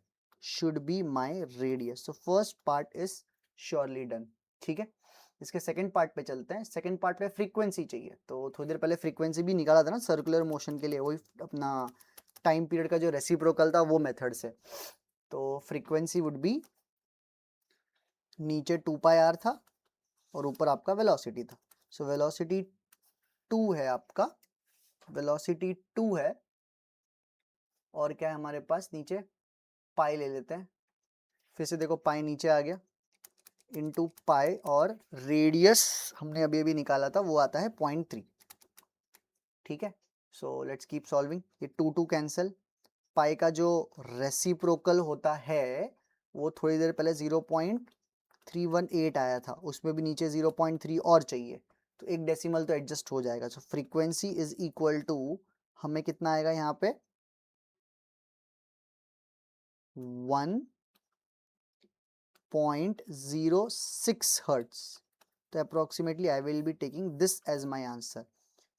should be my radius. So first part is surely done. ठीक है, इसके सेकंड पार्ट पे चलते हैं। सेकंड पार्ट पे फ्रीक्वेंसी चाहिए, तो थोड़ी देर पहले फ्रीक्वेंसी भी निकाला था ना सर्कुलर मोशन के लिए, वही अपना टाइम पीरियड का जो रेसिप्रोकल था वो मेथड से। तो फ्रीक्वेंसी वुड बी, नीचे 2 पाई आर था और ऊपर आपका वेलोसिटी था। सो वेलोसिटी 2 है आपका, वेलोसिटी 2 है, और क्या है हमारे पास नीचे, पाई ले लेते हैं। फिर से देखो पाई नीचे आ गया, इनटू पाई, और रेडियस हमने अभी अभी निकाला था वो आता है 0.3। ठीक है, सो लेट्स कीप सॉल्विंग। ये 2 2 कैंसल, पाई का जो रेसिप्रोकल होता है वो थोड़ी देर पहले 0.318 आया था, उसमें भी नीचे 0.3 और चाहिए, तो एक डेसिमल तो एडजस्ट हो जाएगा। So frequency is equal to, हमें कितना आएगा यहाँ पे, 1.06 हर्ट्ज। तो approximately I will be taking this as my answer.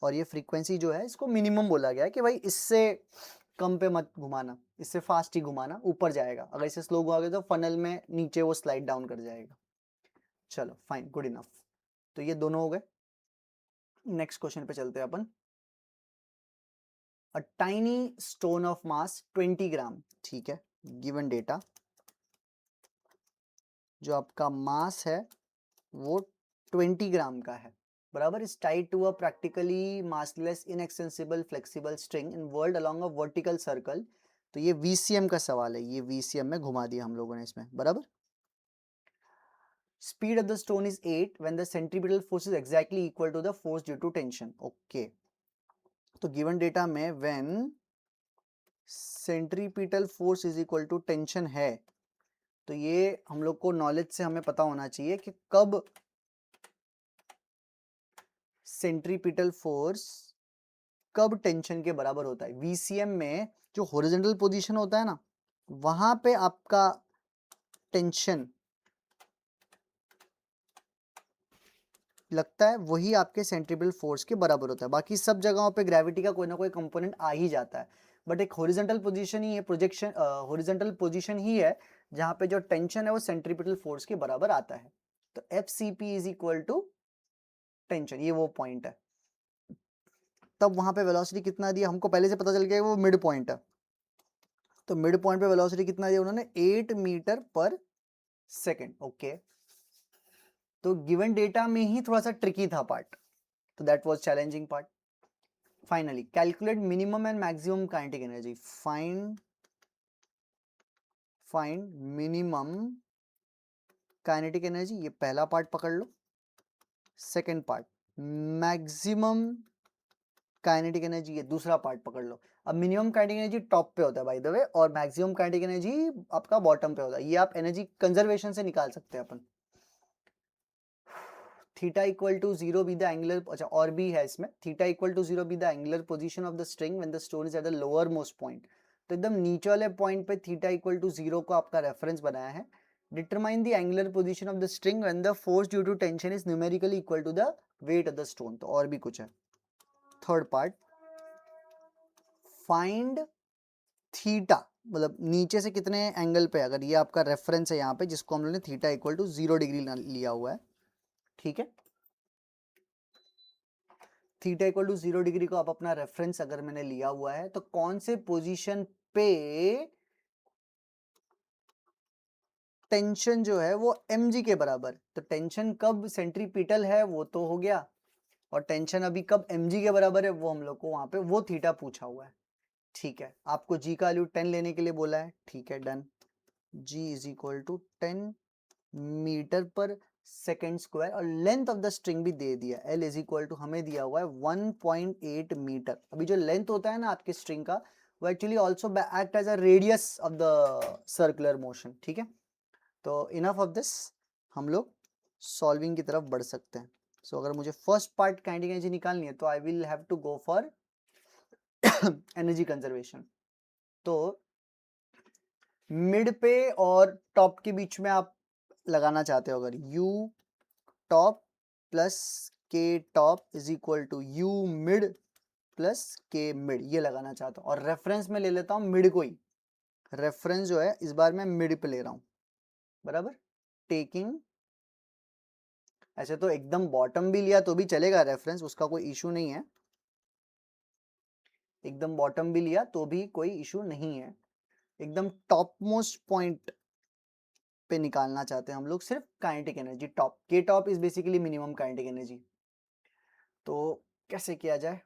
और ये फ्रीक्वेंसी जो है इसको मिनिमम बोला गया है कि भाई इससे कम पे मत घुमाना, इससे फास्ट ही घुमाना, ऊपर जाएगा। अगर इससे स्लो घुमाओगे तो फनल में नीचे वो स्लाइड डाउन कर जाएगा। चलो फाइन, गुड इनफ। तो ये दोनों हो गए। नेक्स्ट क्वेश्चन पे चलते हैं अपन। A tiny stone of mass 20 gram. ठीक है, गिवन डेटा, जो आपका मास है वो 20 ग्राम का है बराबर, is tied to a practically massless inextensible flexible string in world along a vertical circle. तो ये VCM का सवाल है, ये VCM में घुमा दिया हम लोगों ने इसमें बराबर। Speed of the stone is 8 when the centripetal force is exactly equal to the force due to tension. Okay, तो given data में when centripetal force is equal to tension है, तो ये हम लोग को नॉलेज से हमें पता होना चाहिए कि कब सेंट्रीपिटल फोर्स कब टेंशन के बराबर होता है। VCM में जो हॉरिजॉन्टल पोजीशन होता है ना, वहां पे आपका टेंशन लगता है, वही आपके सेंट्रीपिटल फोर्स के बराबर होता है। बाकी सब जगहों पे ग्रेविटी का कोई ना कोई कंपोनेंट आ ही जाता है, बट एक हॉरिजॉन्टल पोजीशन ही है, प्रोजेक्शन हॉरिजॉन्टल पोजीशन ही है जहां पे जो टेंशन है वो सेंट्रीपिटल फोर्स के बराबर आता है। तो FCP is equal to tension, ये वो पॉइंट है। तब वहां पे वेलोसिटी कितना दिया हमको पहले से पता चल गया, वो मिड पॉइंट है। तो मिड पॉइंट पे वेलोसिटी कितना दिया उन्होंने, 8 मीटर पर सेकेंड। ओके, तो गिवन डेटा में ही थोड़ा सा ट्रिकी था पार्ट, तो that was challenging part. Finally calculate minimum and maximum kinetic energy. Find minimum kinetic energy, ये पहला पार्ट पकड़ लो। Second part maximum kinetic energy, ये दूसरा पार्ट पकड़ लो। अब मिनिमम काइनेटिक एनर्जी टॉप पे होता है बाय द वे, और मैक्सिमम काइनेटिक एनर्जी आपका बॉटम पे होता है। ये आप एनर्जी कंजर्वेशन से निकाल सकते हैं अपन। Theta equal to 0 be the angular, अच्छा और भी है इसमें, theta equal to 0 be the angular position of the string when the stone is at the lowermost point. तो एकदम नीचे वाले पॉइंट पे थीटा इक्वल टू 0 को आपका रेफरेंस बनाया है। Determine the angular position of the string when the force due to tension is numerically equal to the weight of the stone. तो और भी कुछ है। थर्ड पार्ट, फाइंड थीटा, मतलब नीचे से कितने एंगल पे, अगर ये आपका रेफरेंस है यहाँ पे जिसको हम लोगों ने थीटा इक्वल टू 0 डिग्री लिया हुआ है। ठीक है, थीटा इक्वल टू 0 डिग्री को आप अपना रेफरेंस अगर मैंने लिया हुआ है, तो कौन से पोजीशन पे टेंशन जो है वो mg के बराबर। तो टेंशन कब सेंट्रीपिटल है वो तो हो गया, और टेंशन अभी कब mg के बराबर है वो हम लोग को वहां पे वो थीटा पूछा हुआ है। ठीक है, आपको g का वैल्यू 10 लेने के लिए बोला है। ठीक है, done. g is equal to 10 meter पर सेकेंड स्क्वायर, और लेंथ ऑफ द स्ट्रिंग भी दे दिया, L इज इक्वल टू हमें दिया हुआ है 1.8 मीटर। अभी जो लेंथ होता है ना आपके स्ट्रिंग का, वो actually also act as a radius of the circular motion. ठीक है, तो इनफ ऑफ दिस, हम लोग सॉल्विंग की तरफ बढ़ सकते हैं। सो अगर मुझे फर्स्ट पार्ट काइनेटिक एनर्जी निकालनी है तो I will have to go for energy conservation. तो मिड पे और टॉप के बीच में आप लगाना चाहते हो, अगर u top plus K top is equal to U mid plus K mid, ये लगाना चाहता हूँ। और रेफरेंस में ले लेता हूँ मिड को ही, रेफरेंस जो है इस बार मैं मिड पे ले रहा हूँ, बराबर। टेकिंग, ऐसे तो एकदम बॉटम भी लिया तो भी चलेगा रेफरेंस, उसका कोई इशू नहीं है, एकदम बॉटम भी लिया तो भी कोई इशू नहीं है। एकदम टॉप मोस्ट पॉइंट पे निकालना चाहते हैं हम लोग सिर्फ काइनेटिक एनर्जी, टॉप, के top is basically minimum kinetic energy. तो कैसे किया जाए,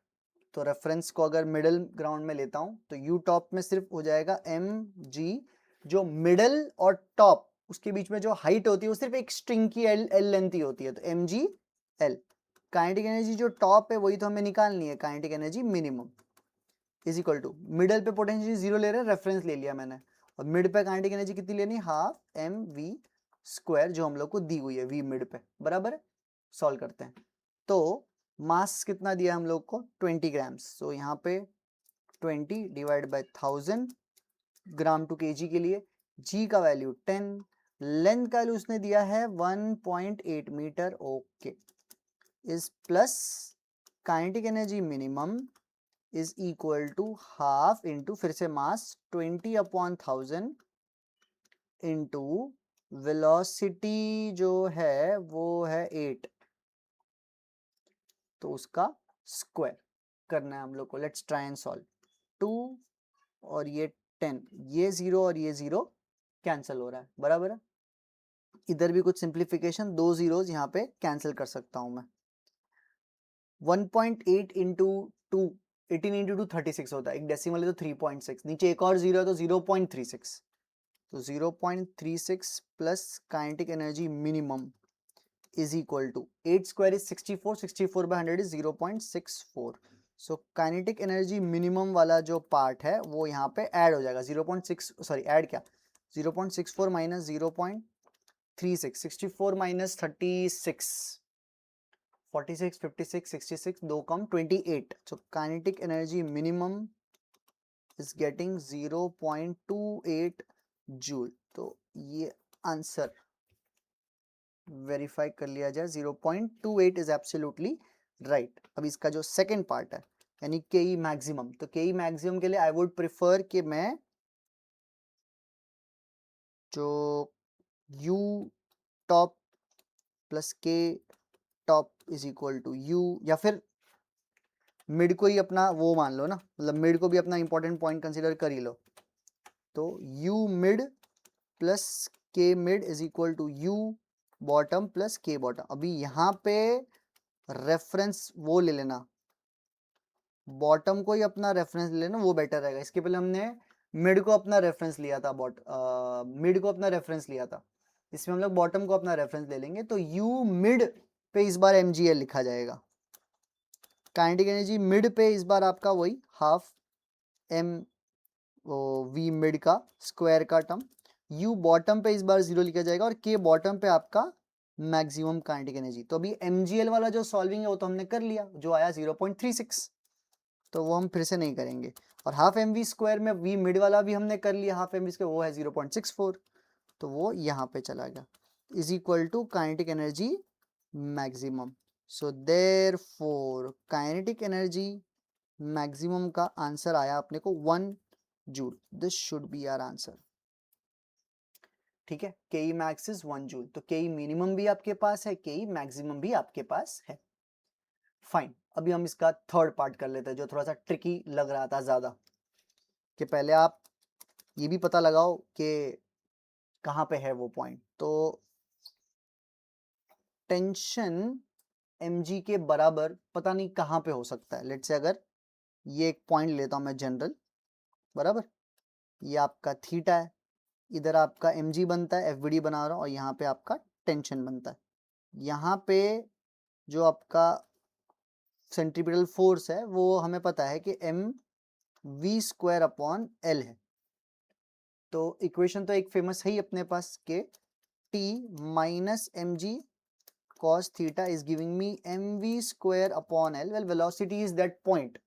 तो रेफरेंस को अगर मिडल ग्राउंड में लेता हूं तो यू टॉप में सिर्फ हो जाएगा एम जी, जो मिडल और टॉप उसके बीच में जो हाइट होती है वो सिर्फ एक स्ट्रिंग की एल लेंथ ही होती है, तो m g l. Kinetic energy जो टॉप है वही तो हमें निकालनी है, kinetic energy minimum is equal to, middle पे पोटेंशियल जीरो ले रहे हैं, रेफरेंस ले लिया मैंने, और मिड पे काइनेटिक एनर्जी कितनी लेनी, हाफ एम वी स्क्वायर, जो हम लोग को दी हुई है वी मिड पे, बराबर है। सॉल्व करते हैं, तो मास कितना दिया हम लोग को 20 ग्राम्स, तो यहाँ पे 20 divide by 1000 gram to kg के लिए, जी का वैल्यू 10, लेंथ का वैल्यू उसने दिया है 1.8 metre, okay, is plus kinetic energy minimum is equal to half into फिर से मास 20/1000 इंटू वेलोसिटी जो है वो है 8, तो उसका स्क्वायर करना है हम लोग को। Let's try and solve. 2 और ये 10, ये 0 और ये 0 कैंसिल हो रहा है, बराबर है। इधर भी कुछ सिंप्लीफिकेशन, 2 जीरोस यहाँ पे कैंसिल कर सकता हूं मैं। 1.8 इंटू 2, 18 इंटू 2 36 होता है, एक डेसिमल है तो 3.6, नीचे एक और जीरो है तो 0.36, तो 0.36 plus kinetic energy minimum is equal to 8 square is 64, 64 by 100 is 0.64। So kinetic energy minimum वाला जो पार्ट है वो यहाँ पे ऐड हो जाएगा, 0.6 सॉरी ऐड क्या, 0.64 माइनस 0.36, 64 माइनस 36, 46, 56, 66, दो कम 28, सो kinetic energy minimum is getting 0.28 joule. तो ये आंसर वेरीफाई कर लिया जाए, 0.28 इज एब्सोल्युटली राइट। अब इसका जो सेकंड पार्ट है यानी केई मैक्सिमम, तो केई मैक्सिमम के लिए आई वुड प्रिफर कि मैं जो U top plus K top is equal to U, या फिर मिड को ही अपना वो मान लो ना, मतलब मिड को भी अपना इंपॉर्टेंट पॉइंट कंसीडर कर ही लो, तो U mid plus K mid is equal to U bottom plus K bottom. अभी यहाँ पे रेफरेंस वो ले लेना, बॉटम को ही अपना रेफरेंस ले लेना, वो बेटर रहेगा। इसके पहले हमने मिड को अपना रेफरेंस लिया था, मिड को अपना रेफरेंस लिया था, इसमें हम लोग बॉटम को अपना रेफरेंस ले लेंगे, तो यू मिड पे इस बार mgl लिखा जाएगा। काइनेटिक एनर्जी मिड पे इस बार आपका वही हाफ एम वी मिड का स्क्वायर का टर्म, यू बॉटम पे इस बार 0 लिखा जाएगा, और के बॉटम पे आपका मैक्सिमम काइनेटिक एनर्जी। तो अभी mgl वाला जो सॉल्विंग है वो तो हमने कर लिया, जो आया 0.36, तो वो हम फिर से नहीं करेंगे। और हाफ एम वी स्क्वायर में वी मिड वाला भी हमने कर लिया, हाफ एम वी स्क्वायर वो है 0.64, तो वो यहाँ पे चला गया, is equal to kinetic energy maximum. So therefore kinetic energy maximum का आंसर आया अपने को 1 joule. This should be our answer, ठीक है। के मैक्स इज 1 जूल, तो के मिनिमम भी आपके पास है, के मैक्सिमम भी आपके पास है। फाइन, अभी हम इसका थर्ड पार्ट कर लेते हैं जो थोड़ा सा ट्रिकी लग रहा था ज्यादा, कि पहले आप ये भी पता लगाओ कि कहाँ पे है वो पॉइंट। तो टेंशन mg के बराबर पता नहीं कहाँ पे हो सकता है। लेट्स से अगर ये एक पॉइंट लेता हूँ मैं जनरल, बराबर, ये आपका थीटा है, इधर आपका mg बनता है, fbd बना रहा हूँ, और यहाँ पे आपका टेंशन बनता है। यहाँ पे जो आपका सेंट्रीपिटल फोर्स है वो हमें पता है कि m v square upon l है। तो इक्वेशन तो एक फेमस है ही अपने पास के t minus m g cos theta is giving me mv square upon l, well velocity is that point।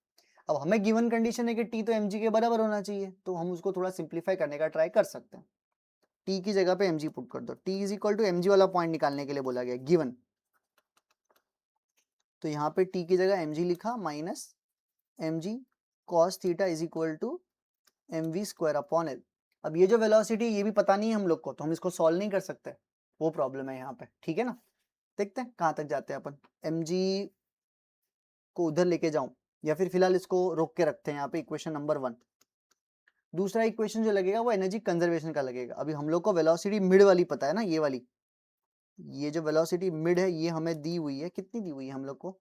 अब हमें गिवन कंडीशन है कि t तो mg के बराबर होना चाहिए, तो हम उसको थोड़ा सिंप्लीफाई करने का ट्राई कर सकते हैं। t की जगह पे mg पुट कर दो, t is equal to mg वाला पॉइंट निकालने के लिए बोला गया गिवन। तो यहाँ पे t की जगह mg लिखा minus mg cos theta is equal to mv square upon l। अब ये जो वेलोसिटी ये भी पता नहीं है हम लोग को, तो हम इसको सॉल्व नहीं कर सकते, वो प्रॉब्लम है यहाँ पे, ठीक है ना। देखते हैं कहाँ तक जाते हैं अपन। mg को उधर लेके जाऊं या फिर फिलहाल इसको रोक के रखते हैं यहाँ पे इक्वेशन नंबर 1। दूसरा इक्वेशन जो लगेगा वो एनर्जी कंजर्वेशन का लगेगा। अभी हम लोग को वेलोसिटी मिड वाली पता है ना, ये वाली, ये जो वेलोसिटी मिड है ये हमें दी हुई है, कितनी दी हुई है हम लोग को,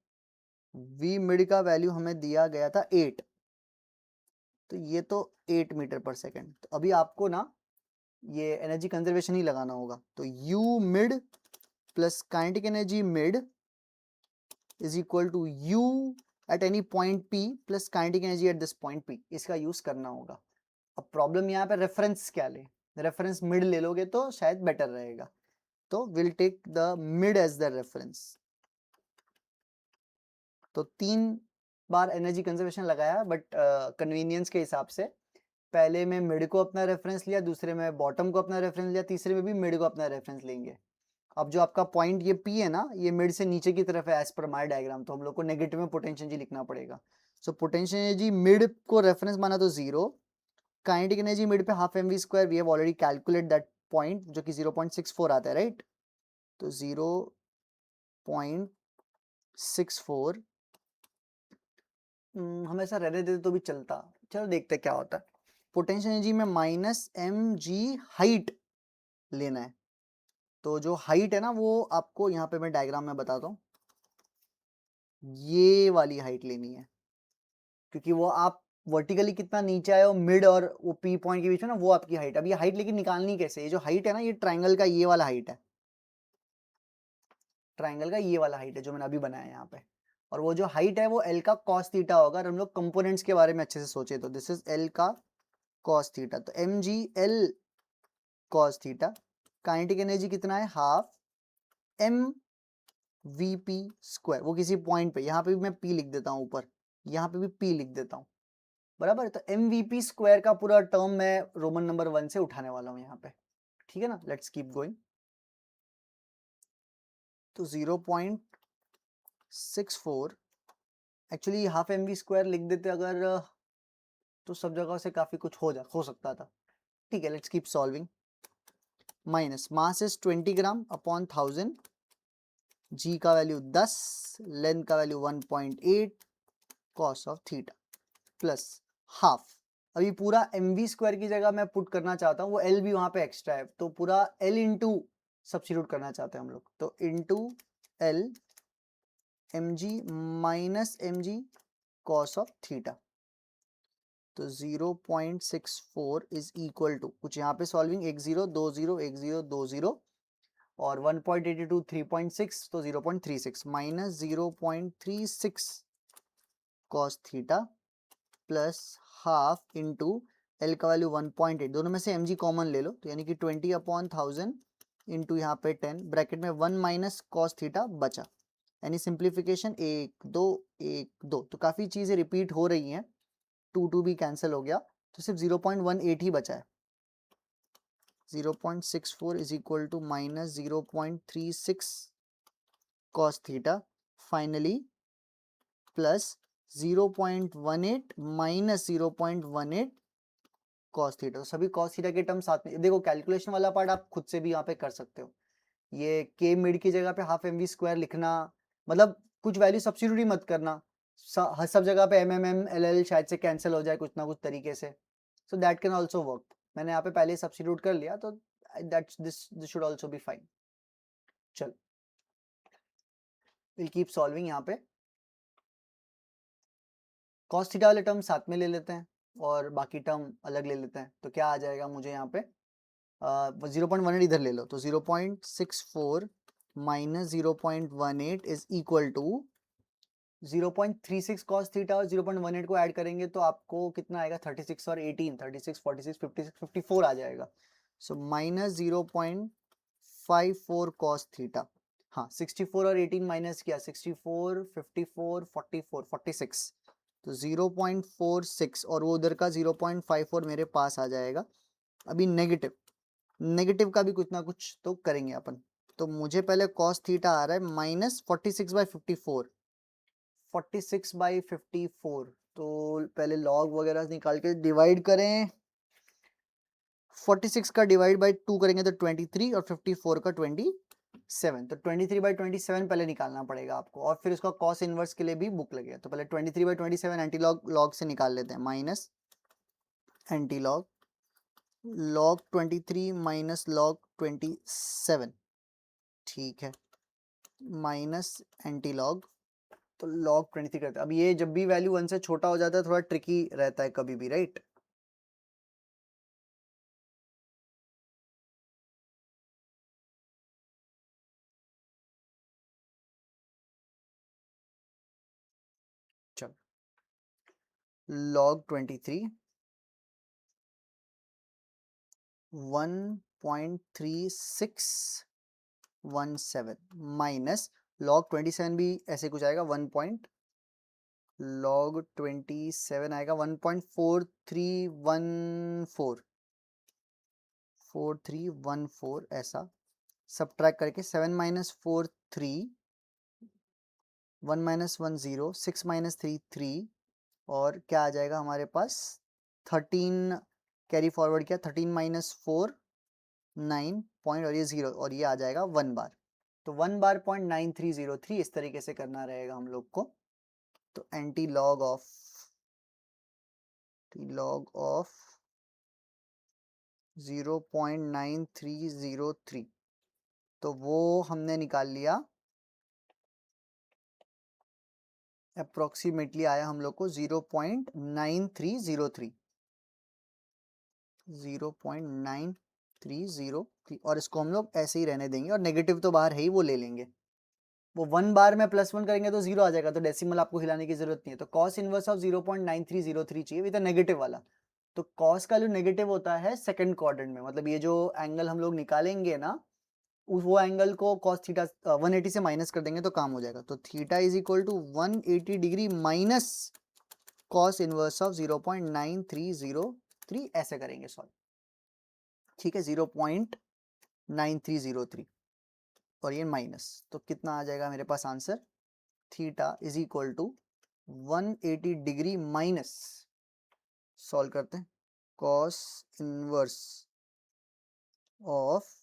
v मिड का वैल्यू हमें दिया गया था 8, तो ये तो 8 मीटर पर सेकेंड। तो अभी आपको ना ये एनर्जी कंजर्वेशन ही लगाना होगा, तो u mid plus kinetic energy mid is equal to u at any point p plus kinetic energy at this point p, इसका यूज करना होगा। अब प्रॉब्लम यहाँ पे रेफरेंस क्या ले, रेफरेंस मिड ले लोगे तो शायद बेटर रहेगा, तो will take the mid as the reference. तो 3 बार एनर्जी कंजर्वेशन लगाया, बट कन्वीनियंस के हिसाब से पहले में मिड को अपना रेफरेंस लिया, दूसरे में बॉटम को अपना रेफरेंस लिया, तीसरे में भी मिड को अपना रेफरेंस लेंगे। अब जो आपका पॉइंट ये P है ना, ये मिड से नीचे की तरफ है एज पर माय डायग्राम, तो हम लोग को नेगेटिव में पोटेंशियल एनर्जी लिखना पड़ेगा। सो पोटेंशियल एनर्जी मिड को रेफरेंस माना तो 0, काइनेटिक एनर्जी मिड पे half mv square, we have already calculate that point जो कि 0.64 आता है, राइट। तो 0.64 हम ऐसा रहने देते तो भी चलता, चलो देखते क्या होता है। पोटेंशियल एनर्जी में माइनस mg हाइट लेना है, तो जो हाइट है ना वो आपको यहाँ पे मैं डायग्राम में बताता हूँ, ये वाली हाइट लेनी है, क्योंकि वो आप वर्टिकली कितना नीचे आए हो मिड और वो पी पॉइंट के बीच में ना, वो आपकी हाइट। अब ये हाइट लेकिन निकालनी कैसे, ये जो हाइट है ना ये ट्राइंगल का ये वाला हाइट है, ट्राइंगल का ये वाला हाइट है जो मैंने अभी बनाया है यहाँ पे, और वो जो हाइट है वो एल का कॉस थीटा होगा। अगर हम लोग कंपोनेंट्स के बारे में अच्छे से सोचे तो दिस इज एल का कॉस थीटा, तो m g l cos theta. Kinetic energy कितना है, half m v p square, वो किसी पॉइंट पे, यहाँ पे भी मैं पी लिख देता हूँ ऊपर, यहाँ पे भी पी लिख देता हूँ, बराबर है। तो एम वी पी स्क्वायर का पूरा टर्म मैं रोमन नंबर 1 से उठाने वाला हूँ यहाँ पे, ठीक है ना। Let's keep going. तो 0.64 actually half m v square लिख देते अगर, तो सब जगह से काफी कुछ हो सकता था, ठीक है। Let's keep solving. Minus mass is 20 gram upon 1000, जी का वैल्यू 10, लेंथ का value 1.8 cos of theta plus half. अभी पूरा एम वी स्क्वायर की जगह मैं पुट करना चाहता हूँ, वो एल भी वहां पे एक्स्ट्रा है, तो पूरा एल इंटू सब्स्टिट्यूट करना चाहते हैं हम लोग, तो into l m g minus m g cos of theta. तो 0.64 इज इक्वल टू, कुछ यहाँ पे सॉल्विंग 1 0 2 0 1 0 2 0 और 1.82 3.6, तो 0.36 minus 0.36 cos theta plus half into L का वैल्यू 1.8, दोनों में से mg कॉमन ले लो, तो यानी कि 20 अपॉन 1000 इंटू यहाँ पे 10 ब्रैकेट में 1 माइनस कॉस थीटा बचा, यानी सिंप्लीफिकेशन 1 2 1 2, तो काफ़ी चीज़ें रिपीट हो रही हैं, 2 भी कैंसिल हो गया, तो सिर्फ 0.18 ही बचा है। 0.64 is equal to minus 0.36 cos theta finally plus 0.18 minus 0.18 cos theta. तो सभी कॉस थीटा के टर्म साथ में, देखो कैलकुलेशन वाला पार्ट आप खुद से भी यहाँ पे कर सकते हो। ये के मिड की जगह पे हाफ एम वी स्क्वायर लिखना, मतलब कुछ वैल्यू सब्स्टिट्यूट ही मत करना, सब जगह पे m m m l l शायद से कैंसिल हो जाए कुछ ना कुछ तरीके से, so that can also work. मैंने यहाँ पे पहले सब्स्टिट्यूट कर लिया, तो that's this should also be fine. चल विल कीप सॉल्विंग। यहाँ पे कॉस थीटा वाले टर्म साथ में ले लेते हैं और बाकी टर्म अलग ले लेते हैं, तो क्या आ जाएगा मुझे यहाँ पे 0.18 इधर ले लो, तो 0.64 minus 0.18 is equal to 0.36 cos theta, और 0.18 को ऐड करेंगे तो आपको कितना आएगा, 36 और 18 36 46 56 54 आ जाएगा। सो माइनस 0.54 कॉस थीटा, हाँ 64 और 18 माइनस किया, 64 54 44 46, तो 0.46 और वो उधर का 0.54 मेरे पास आ जाएगा। अभी नेगेटिव, नेगेटिव का भी कुछ ना कुछ तो करेंगे अपन, तो मुझे पहले कॉस थीटा आ रहा है माइनस 46/54, 46/54, तो पहले log वगैरह निकाल के डिवाइड करें। 46 का डिवाइड बाई 2 करेंगे तो 23 और 54 का 27, तो 23/27 पहले निकालना पड़ेगा आपको, और फिर उसका कॉस इनवर्स के लिए भी बुक लगेगा। तो पहले 23/27 एंटी लॉग से निकाल लेते हैं, minus anti log log 23 minus log 27, ठीक है, माइनस एंटी लॉग, तो log 23 करते हैं। अब ये जब भी वैल्यू 1 से छोटा हो जाता है थोड़ा ट्रिकी रहता है कभी भी, राइट। चलो, log 23 1.3617 माइनस log 27 भी ऐसे कुछ आएगा, log 27 आएगा 1.4314 ऐसा। सब्ट्रैक्ट करके 7 माइनस 4 3, 1 माइनस 1 0, 6 माइनस 3 3, और क्या आ जाएगा हमारे पास 13, कैरी फॉरवर्ड किया 13 माइनस 4 9 पॉइंट, और ये 0, और ये आ जाएगा 1 बार। तो 1 बार 0.9303 इस तरीके से करना रहेगा हम लोग को। तो एंटी लॉग ऑफ 0.9303, तो वो हमने निकाल लिया, अप्रोक्सीमेटली आया हम लोग को 0.9303, 0.9303, और इसको हम लोग ऐसे ही रहने देंगे, और नेगेटिव तो बाहर है ही, वो ले लेंगे। वो 1 बार में +1 करेंगे तो 0 आ जाएगा, तो डेसिमल आपको हिलाने की जरूरत नहीं है। तो कॉस इनवर्स ऑफ 0.9303 चाहिए विद नेगेटिव वाला। तो कॉस का जो नेगेटिव होता है सेकंड क्वाड्रेंट में, मतलब ये जो एंगल हम लोग निकालेंगे ना, वो एंगल को कॉस थीटा 180 से माइनस कर देंगे तो काम हो जाएगा। तो theta is equal to 180 degree minus cos inverse of 0.9303, ऐसे करेंगे सॉल्व, ठीक है, 0.9303, और ये माइनस, तो कितना आ जाएगा मेरे पास answer, theta is equal to 180 degree minus, solve करते हैं, कॉस इनवर्स ऑफ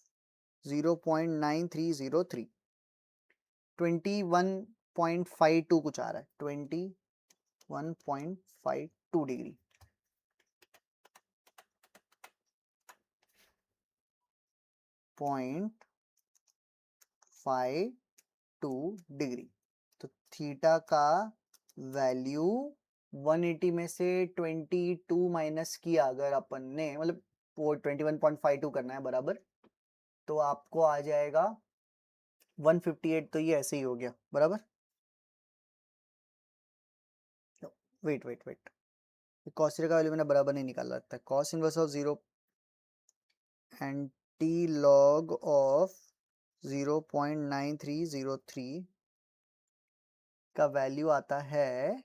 0.9303, 21.52 कुछ आ रहा है, 21.52 डिग्री, .52 डिग्री। तो थीटा का वैल्यू 180 में से 22 माइनस किया अगर अपन ने, मतलब वो 21.52 करना है बराबर, तो आपको आ जाएगा 158, तो ये ऐसे ही हो गया बराबर। Wait wait wait, cos theta का वैल्यू मैंने बराबर नहीं निकाला लगता है। Cos inverse of 0 anti log of 0.9303 का वैल्यू आता है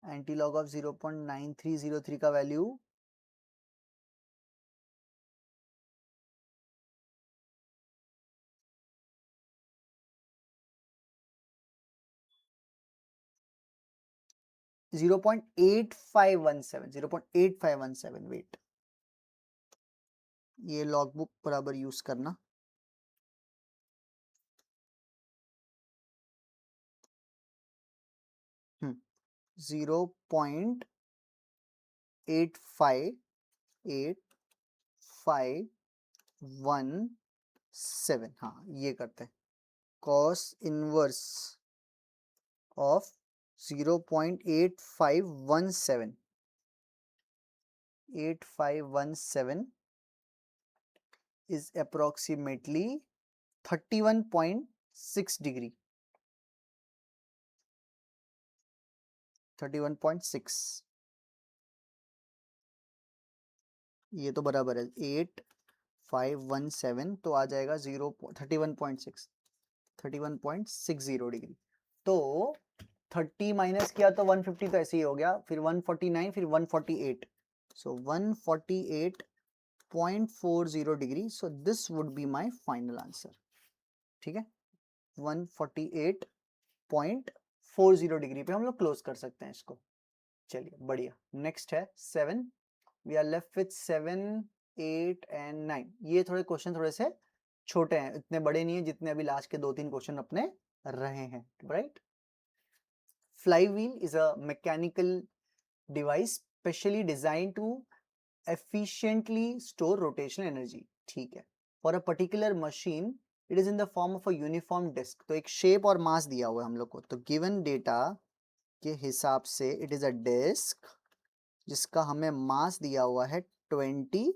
एंटी लॉग ऑफ 0.9303 का वैल्यू 0.8517, वेट, ये लॉग बुक बराबर यूज करना, हम्म, 0.858517, हाँ ये करते हैं, cos inverse of 0.8517 is approximately 31.6 degree, 31.6, ये तो बराबर है 8517, तो आ जाएगा 31.6, 31.60 डिग्री। तो 30 माइनस किया तो 150, तो ऐसे ही हो गया, फिर 149, फिर 148, सो 148 0.40 degree, so this would be my final answer. ठीक है, 148.40 डिग्री पे हम लोग क्लोज कर सकते हैं इसको। चलिए बढ़िया, नेक्स्ट है 7। We are left with 7, 8 and 9। ये थोड़े क्वेश्चन थोड़े से छोटे हैं, इतने बड़े नहीं है जितने अभी लास्ट के 2-3 क्वेश्चन अपने रहे हैं, right. Flywheel is a mechanical device specially design to efficiently store rotational energy। ठीक है, for a particular machine it is in the form of a uniform disk। तो एक शेप और मास दिया हुआ है हम लोग को, तो गिवन डेटा के हिसाब से इट इज अ डिस्क जिसका हमें मास दिया हुआ है 20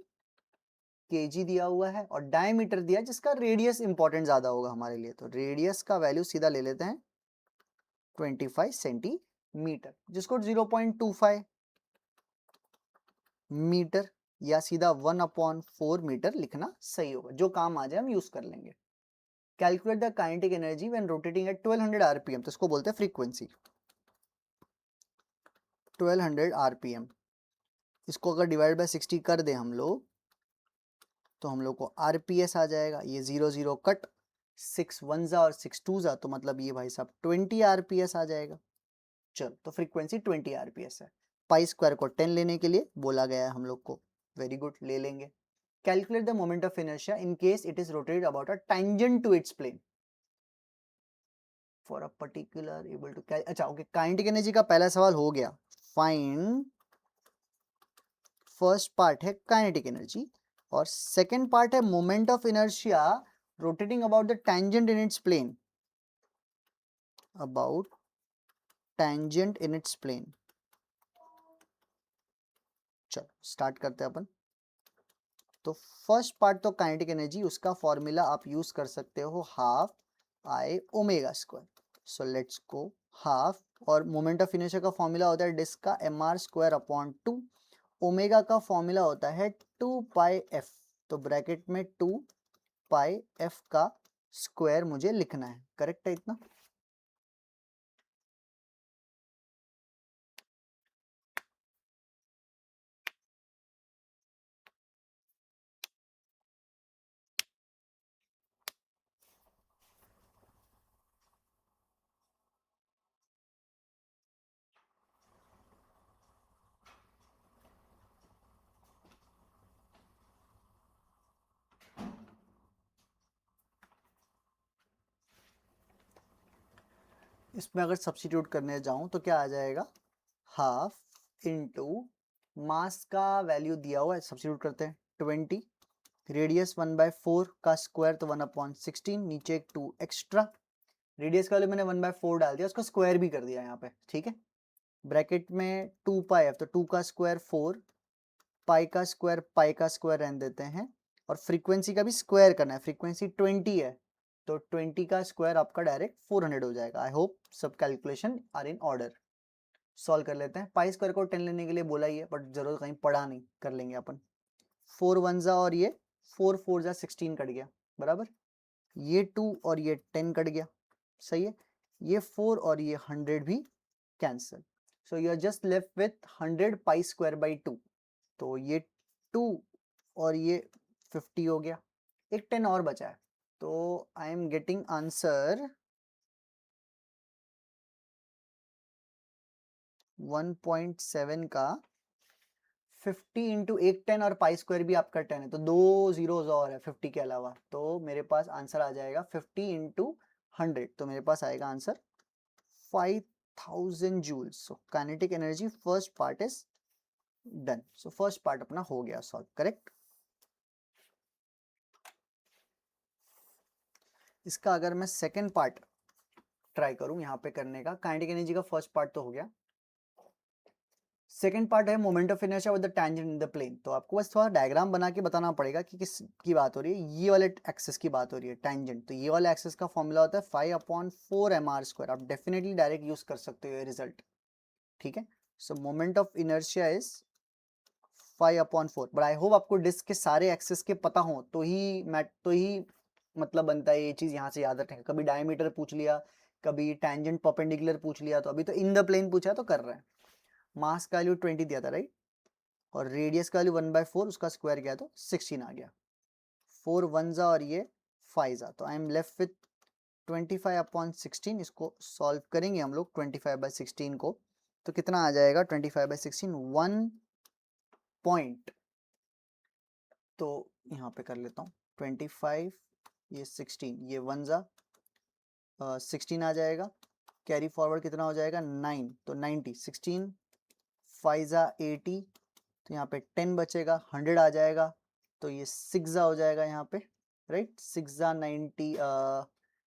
kg दिया हुआ है, और डायमीटर दिया जिसका रेडियस इंपॉर्टेंट ज्यादा होगा हमारे लिए, तो रेडियस का वैल्यू सीधा ले लेते हैं 25 सेंटीमीटर, जिसको 0.25 मीटर या सीधा 1/4 मीटर लिखना सही होगा, जो काम आ जाए हम यूज कर लेंगे। Calculate the kinetic energy when rotating at 1200 RPM, तो इसको बोलते हैं फ्रीक्वेंसी 1200 आरपीएम। इसको अगर डिवाइड बाय 60 कर दे हम लोग तो हम लोग को आरपीएस आ जाएगा, ये 0 कट 6 1 और 6 2 तो मतलब ये भाई साहब 20 आरपीएस आ जाएगा। चल, तो फ्रीक्वेंसी 20 आरपीएस है। पाई स्क्वायर को 10 लेने के लिए बोला गया है हम लोग को, वेरी गुड, ले लेंगे। Calculate the moment of inertia in case it is rotated about a tangent to its plane for a particular able to अच्छा ओके, काइनेटिक एनर्जी का पहला सवाल हो गया। फाइंड फर्स्ट पार्ट है काइनेटिक एनर्जी और सेकंड पार्ट है moment of inertia rotating about the tangent in its plane, about tangent in its plane। चलो स्टार्ट करते हैं अपन। तो फर्स्ट पार्ट तो काइनेटिक एनर्जी, उसका फॉर्मूला आप यूज कर सकते हो half I omega square. So let's go half, और मोमेंट ऑफ इनर्शिया का फॉर्मूला होता है डिस्क का mr स्क्वायर अपॉन 2, ओमेगा का फॉर्मूला होता है 2 पाई एफ, तो ब्रैकेट में 2 पाई एफ का स्क्वायर मुझे लिखना है, करेक्ट है इतना। इसमें अगर सब्स्टिट्यूट करने जाऊं तो क्या आ जाएगा, हाफ इंटू मास का वैल्यू दिया हुआ है, सब्स्टिट्यूट करते हैं 20, रेडियस 1/4 का स्क्वायर तो 1/16, नीचे एक 2 एक्स्ट्रा, रेडियस का वैल्यू मैंने 1/4 डाल दिया, उसको स्क्वायर भी कर दिया यहाँ पे, ठीक है। ब्रैकेट में 2 पाई एफ, तो 2 का स्क्वायर 4, पाई का स्क्वायर रहने देते हैं, और फ्रीक्वेंसी का भी स्क्वायर करना है, फ्रीक्वेंसी 20 है तो 20 का स्क्वायर आपका डायरेक्ट 400 हो जाएगा। आई होप सब calculation are in order. Solve कर लेते हैं। पाई स्क्वायर को 10 लेने के लिए बोला ही है, बट जरूरत कहीं पड़ा नहीं, कर लेंगे अपन। 4 1 और ये 4 4 16 कट गया, बराबर। ये 2 और ये 10 कट गया, सही है। ये 4 और ये 100 भी cancel, so you are just left with 100 pi square by 2, तो ये 2 और ये 50 हो गया, एक 10 और बचा है, तो आई एम गेटिंग आंसर 1.7 का 50 इंटू एक 10 और पाई स्क्वायर भी आपका 10 है, तो 2 जीरोस और है 50 के अलावा, तो मेरे पास आंसर आ जाएगा 50 इंटू 100, तो मेरे पास आएगा answer 5000 joules. So kinetic energy first part is done. So first part अपना हो गया सॉल्व, करेक्ट। इसका अगर मैं सेकंड पार्ट ट्राई करूं यहाँ पे करने का, काइनेटिक एनर्जी का फर्स्ट पार्ट तो हो गया, सेकंड पार्ट है moment of inertia with the tangent in the plane. तो आपको बस थोड़ा डायग्राम बना के बताना पड़ेगा कि किस की बात हो रही है। ये वाले एक्सिस की बात हो रही है टैंजेंट, तो ये वाले एक्सिस का फॉर्मूला होता है 5/4 mr स्क्वायर। आप डेफिनेटली डायरेक्ट यूज कर सकते हो ये रिजल्ट, ठीक है। सो moment of inertia is 5/4, but I hope आपको डिस्क के सारे एक्सिस के पता हो तो ही मतलब बनता है ये चीज यहाँ से याद रखें। कभी डायमीटर पूछ लिया, कभी टैंजेंट परपेंडिकुलर पूछ लिया, तो अभी तो इन द प्लेन पूछा तो कर रहे हैं। मास का वैल्यू 20 दिया था, राइट। और रेडियस का वैल्यू 1/4, उसका स्क्वायर किया तो 16 आ गया। 4 1 जा और ये 5 जा, तो आई एम लेफ्ट विथ 25/16। इसको सॉल्व करेंगे हम लोग 25/16 को, तो कितना आ जाएगा 25/16, 1 पॉइंट, तो यहाँ पे कर लेता हूँ 25, ये 16, ये 1 जा 16 आ जाएगा, कैरी फॉरवर्ड कितना हो जाएगा 9, तो 90, 16 5 जा 80, तो यहाँ पे 10 बचेगा, 100 आ जाएगा, तो ये 6 जा हो जाएगा यहाँ पे, राइट, 6 जा 90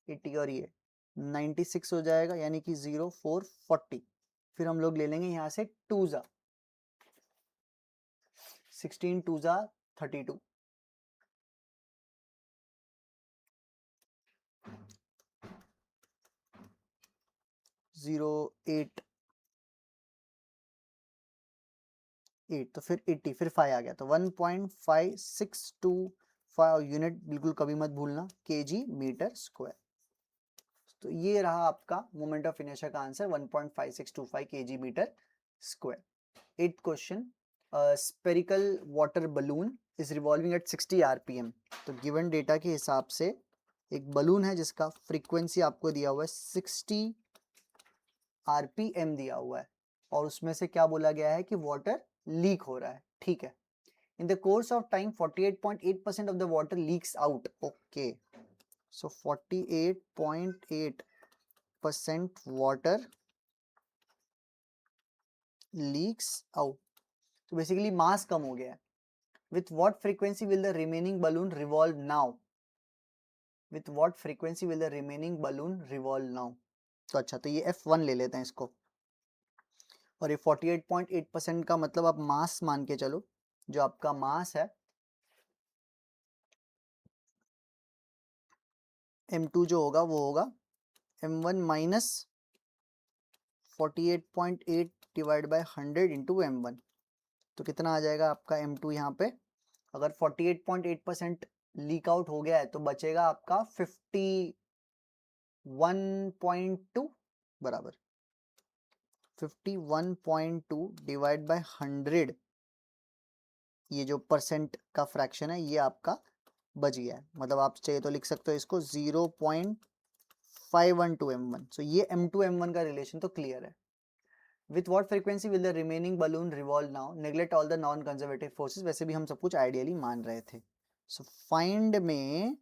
80 और ये 96 हो जाएगा, यानी कि 0 4 40। फिर हम लोग ले लेंगे यहाँ से 2 जा, 16 2 जा 32, 0 8 8, तो फिर 80, फिर 5 आ गया, तो 1.5625 यूनिट बिल्कुल कभी मत भूलना, केजी मीटर स्क्वायर। तो ये रहा आपका मोमेंट ऑफ इनर्शिया का answer 1.5625 kg metre square. 8th question, spherical water balloon is revolving at 60 rpm. तो गिवन डेटा के हिसाब से एक बलून है जिसका फ्रीक्वेंसी आपको दिया हुआ है 60 आरपीएम दिया हुआ है, और उसमें से क्या बोला गया है कि वाटर लीक हो रहा है, ठीक है। In the course of time 48.8% of the water leaks out. Okay, so 48.8% water leaks out. So basically mass कम हो गया है. With what frequency will the remaining balloon revolve now? With what frequency will the remaining balloon revolve now? तो अच्छा, तो ये F1 ले लेते हैं इसको, और ये 48.8% का मतलब आप मास मान के चलो, जो आपका मास है M2 जो होगा वो होगा M1 minus 48.8 divide by 100 into M1, तो कितना आ जाएगा आपका M2 यहाँ पे। अगर 48.8% लीक आउट हो गया है तो बचेगा आपका 51.2 बराबर 51.2 डिवाइड बाय 100, ये जो परसेंट का फ्रैक्शन है ये आपका बच गया है, मतलब आप चाहिए तो लिख सकते हो इसको 0.512 M1। सो ये M2 M1 का रिलेशन तो क्लियर है। With what frequency will the remaining balloon revolve now? Neglect all the non-conservative forces. वैसे भी हम सब कुछ आइडियली मान रहे थे। So find में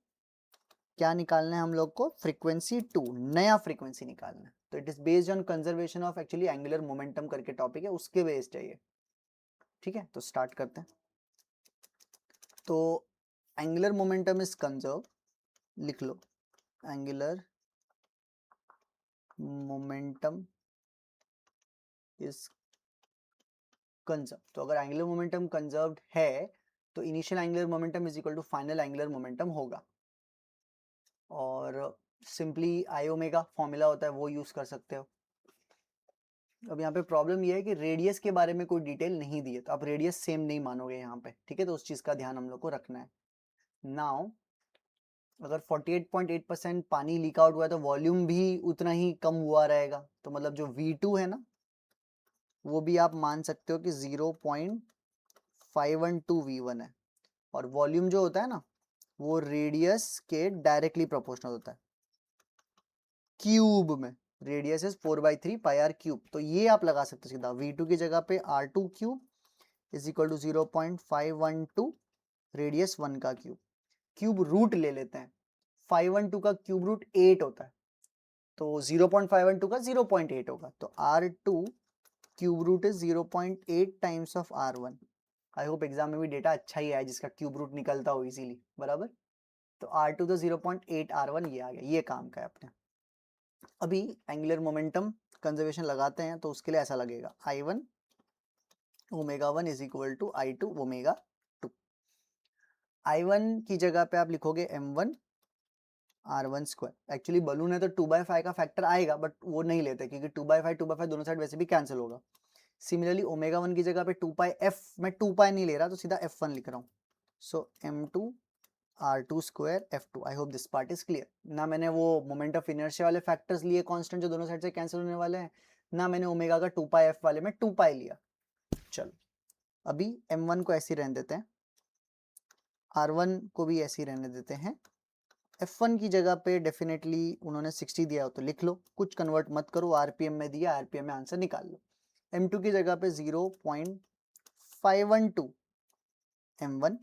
क्या निकालना है हम लोग को, फ्रीक्वेंसी 2, नया फ्रीक्वेंसी निकालना है। तो it is based on conservation of actually angular momentum करके टॉपिक है, उसके बेस्ड है ये, ठीक है। तो स्टार्ट करते हैं। तो एंगुलर मोमेंटम इज कंजर्व, लिख लो, एंगुलर मोमेंटम इज कंजर्व। तो अगर एंगुलर मोमेंटम कंजर्व्ड है तो initial angular momentum is equal to final angular momentum होगा, और सिंपली आई ओमेगा फॉर्मूला होता है वो यूज कर सकते हो। अब यहाँ पे प्रॉब्लम ये है कि रेडियस के बारे में कोई डिटेल नहीं दी है, तो आप रेडियस सेम नहीं मानोगे यहाँ पे, ठीक है, तो उस चीज का ध्यान हम लोग को रखना है। नाउ अगर 48.8% पानी लीक आउट हुआ है तो वॉल्यूम भी उतना ही कम हुआ रहेगा, तो मतलब जो V2 है ना वो भी आप मान सकते हो कि 0.512 V1 है, और वॉल्यूम जो होता है ना वो रेडियस के डायरेक्टली प्रोपोर्शनल होता है क्यूब में। Radius is 4/3 pi r cube, तो ये आप लगा सकते हो सीधा, V2 की जगह पे R2 cube is equal to 0.512 radius 1 का क्यूब। क्यूब रूट ले लेते हैं, 512 का क्यूब रूट 8 होता है, तो 0.512 का 0.8 होगा, तो R2 cube root is 0.8 times of R1। I hope exam में भी डेटा अच्छा ही आया जिसका क्यूब रूट निकलता हो इजीली, बराबर। तो R2 तो 0.8 R1 ये आ गया, ये काम का है अपने। अभी एंगुलर मोमेंटम कंजर्वेशन लगाते हैं तो उसके लिए ऐसा लगेगा I1 omega 1 is equal to I2 omega 2। I1 की जगह पे आप लिखोगे M1 R1 square. Actually balloon है तो 2/5 का फैक्टर आएगा, बट वो नहीं लेते क्योंकि 2/5 दोनों साइड वैसे भी कैंसिल होगा। सिमिलरली ओमेगा 1 की जगह पे 2π f, मैं 2π नहीं ले रहा तो सीधा f1 लिख रहा हूँ। सो M2 R2 square F2। I hope this part is clear. ना मैंने वो मोमेंट ऑफ इनर्शिया वाले फैक्टर्स लिए कांस्टेंट जो दोनों साइड से कैंसिल होने वाले हैं, ना मैंने ओमेगा का 2π f वाले में 2π लिया। चलो अभी m1 को ऐसे ही रहने देते हैं, r1 को भी ऐसे ही रहने देते हैं। f1 की जगह पे डेफिनेटली उन्होंने 60 दिया हो तो लिख लो, कुछ कन्वर्ट मत करो, rpm में दिया, rpm में आंसर निकाल लो। m2 की जगह पे 0.512 m1,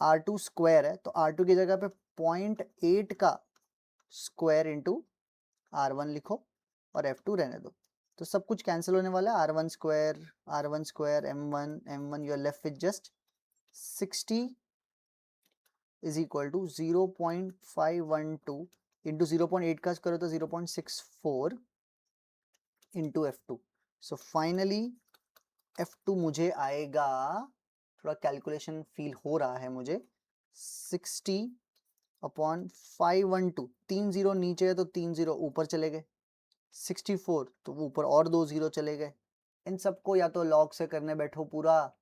r2 स्क्वायर है तो r2 की जगह पे 0.8 का स्क्वायर इंटू r1 लिखो और f2 रहने दो, तो सब कुछ कैंसिल होने वाला है। r1 square m1 you are left with just 60 is equal to 0.512 into 0.8 का करो तो 0.64 into f2। So finally f2 मुझे आएगा, थोड़ा कैलकुलेशन फील हो रहा है मुझे, 60 अपॉन 512, 3 जीरो नीचे है तो 3 जीरो ऊपर चले गए, 64 तो ऊपर और 2 जीरो चले गए। इन सबको या तो लॉग से करने बैठो पूरा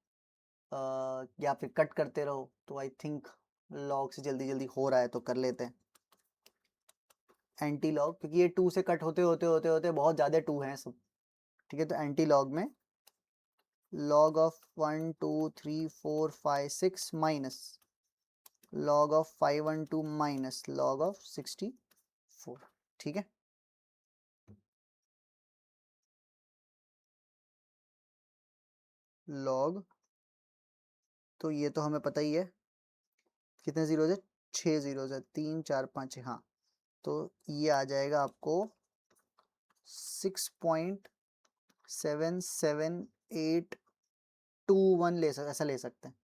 या फिर कट करते रहो, तो आई थिंक लॉग से जल्दी जल्दी हो रहा है तो कर लेते हैं एंटी लॉग, क्योंकि ये 2 से कट होते होते होते होते बहुत ज़्यादा 2 हैं सब। ठीक है, तो एंटी लॉग में log of 1 2 3 4 5 6 minus log of 512 minus log of 64। ठीक है, log, तो ये तो हमें पता ही है कितने जीरो है, 6 जीरो है, 3 4 5 6, हाँ, तो ये आ जाएगा आपको 6.77821 ऐसा ले सकते हैं,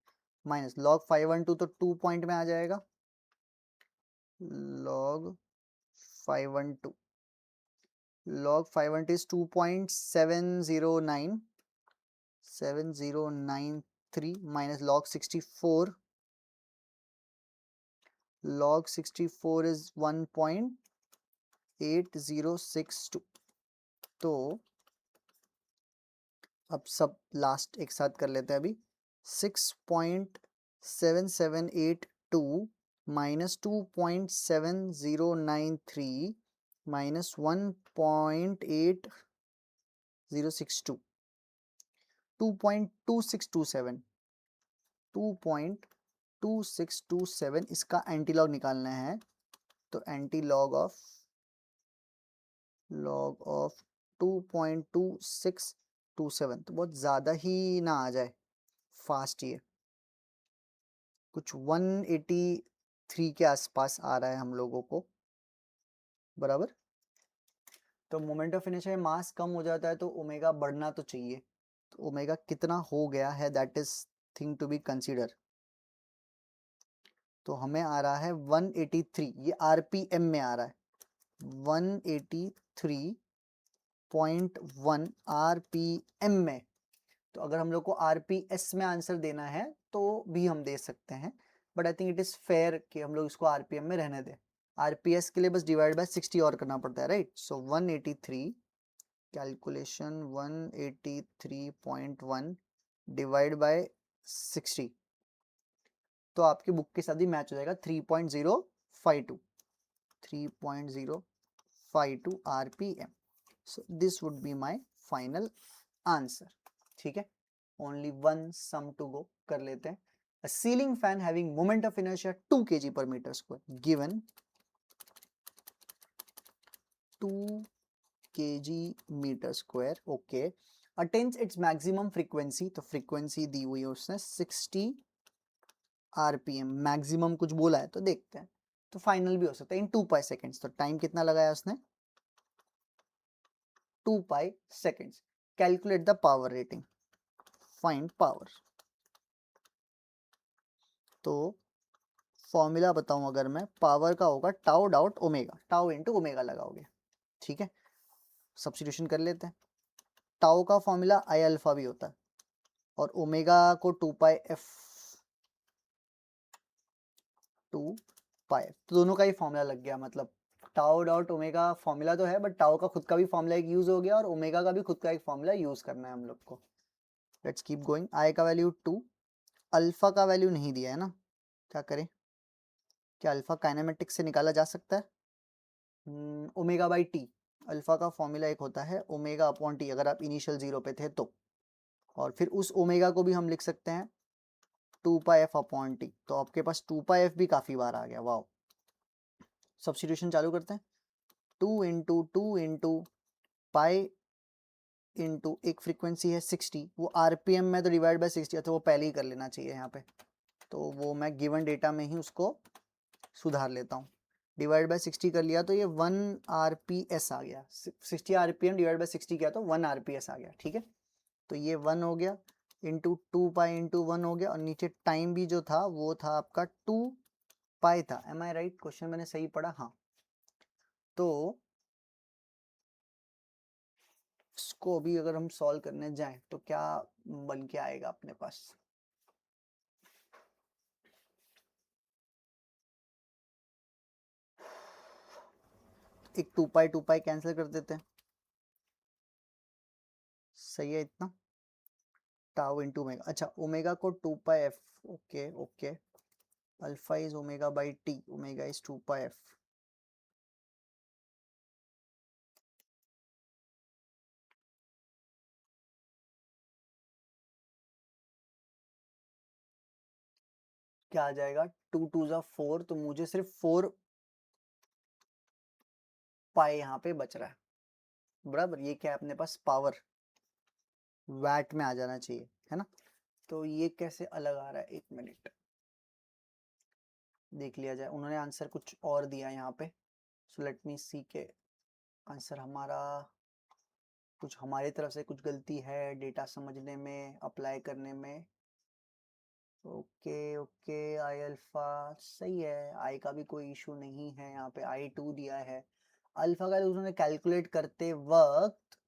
माइनस log 512 तो 2 पॉइंट में आ जाएगा, log 512 is 2.7093 minus log 64 is 1.8062। तो अब सब लास्ट एक साथ कर लेते हैं अभी, 6.7782 माइनस 2.7093 माइनस 1.8062, 2.2627 2.2627 इसका एंटीलॉग निकालना है, तो एंटीलॉग ऑफ 2.2627 तो बहुत ज़्यादा ही ना आ जाए फास्ट, ये कुछ 183 के आसपास आ रहा है हम लोगों को, बराबर। तो मोमेंट ऑफ इनर्शिया में मास कम हो जाता है तो ओमेगा बढ़ना तो चाहिए, तो ओमेगा कितना हो गया है that is thing to be consider. तो हमें आ रहा है 183, ये आरपीएम में आ रहा है 183.1 आरपीएम में। तो अगर हम लोग को आरपीएस में आंसर देना है तो भी हम दे सकते हैं, but I think it is fair कि हम लोग इसको आरपीएम में रहने दें। आरपीएस के लिए बस डिवाइड बाय 60 और करना पड़ता है, right. So 183 calculation 183.1 divide by 60, तो आपकी बुक के साथ ही मैच हो जाएगा 3.052 rpm. So this would be my final answer. ठीक है, only one sum to go, कर लेते हैं। A ceiling fan having moment of inertia 2 kg per meter square given 2 kg meter square, okay, attains its maximum frequency, तो frequency दी हुई है उसने 60 rpm, maximum कुछ बोला है तो देखते हैं, तो फाइनल भी हो सकता है इन 2 पाई सेकेंड्स। तो टाइम कितना लगाया उसने, 2 pi seconds. Calculate the power rating, find power. तो फॉर्मूला बताऊं अगर मैं, पावर का होगा tau dot omega, tau into omega लगाओगे। ठीक है, सब्स्टिट्यूशन कर लेते हैं। टाउ का फॉर्मूला आई अल्फा भी होता है और ओमेगा को 2 पाई एफ, 2 पाई, तो दोनों का ही फॉर्मूला लग गया। मतलब टाउ डॉट ओमेगा फॉर्मूला तो है, बट टाउ का खुद का भी फॉर्मूला एक यूज हो गया और ओमेगा का भी खुद का एक फॉर्मूला यूज करना है हम लोग को। Let's keep going. आई का वैल्यू 2, अल्फा का वैल्यू नहीं दिया है ना, क्या करें, क्या अल्फा काइनेमेटिक्स से निकाला जा सकता है, ओमेगा बाई टी। अल्फा का फॉर्मूला एक होता है ओमेगा अपॉन टी, अगर आप इनिशियल जीरो पे थे तो और फिर उस ओमेगा को भी हम लिख सकते हैं 2 पाई एफ अपॉन टी। तो आपके पास 2 पाई एफ भी काफ़ी बार आ गया। वाओ, सब्स्टिट्यूशन चालू करते हैं। 2 पाई इंटू एक फ्रीक्वेंसी है 60, वो आरपीएम में तो डिवाइड बाय 60, तो वो पहले ही कर लेना चाहिए यहाँ पे, तो वो मैं गिवन डेटा में ही उसको सुधार लेता हूँ। डिवाइड बाय 60 कर लिया तो ये 1 आरपीएस आ गया। 60 आरपीएम डिवाइड बाय 60 किया तो 1 आरपीएस आ गया। ठीक है, तो ये 1 हो गया इंटू 2 पाई इंटू 1 हो गया, और नीचे टाइम भी जो था वो था आपका 2 पाई था। एम आई राइट? क्वेश्चन मैंने सही पढ़ा? हाँ। तो इसको अभी अगर हम सॉल्व करने जाएं तो क्या बन के आएगा अपने पास? एक 2 पाई कैंसिल कर देते हैं, सही है इतना। टाउ इंटू ओमेगा, अच्छा ओमेगा को 2 pi F, okay okay, alpha is omega by T, omega is 2 pi F. क्या आ जाएगा? 2 2 जा 4, तो मुझे सिर्फ 4 पाई यहाँ पे बच रहा है, बराबर। ये क्या है अपने पास? पावर, वैट में आ जाना चाहिए, है ना। तो ये कैसे अलग आ रहा है? एक मिनट देख लिया जाए। उन्होंने आंसर कुछ और दिया यहाँ पे, सो लेट मी सी के आंसर हमारा कुछ हमारी तरफ से कुछ गलती है डेटा समझने में, अप्लाई करने में। ओके ओके, आई अल्फा सही है, आई का भी कोई इशू नहीं है। यहाँ पे I2 दिया है, अल्फा का उन्होंने कैलकुलेट करते वक्त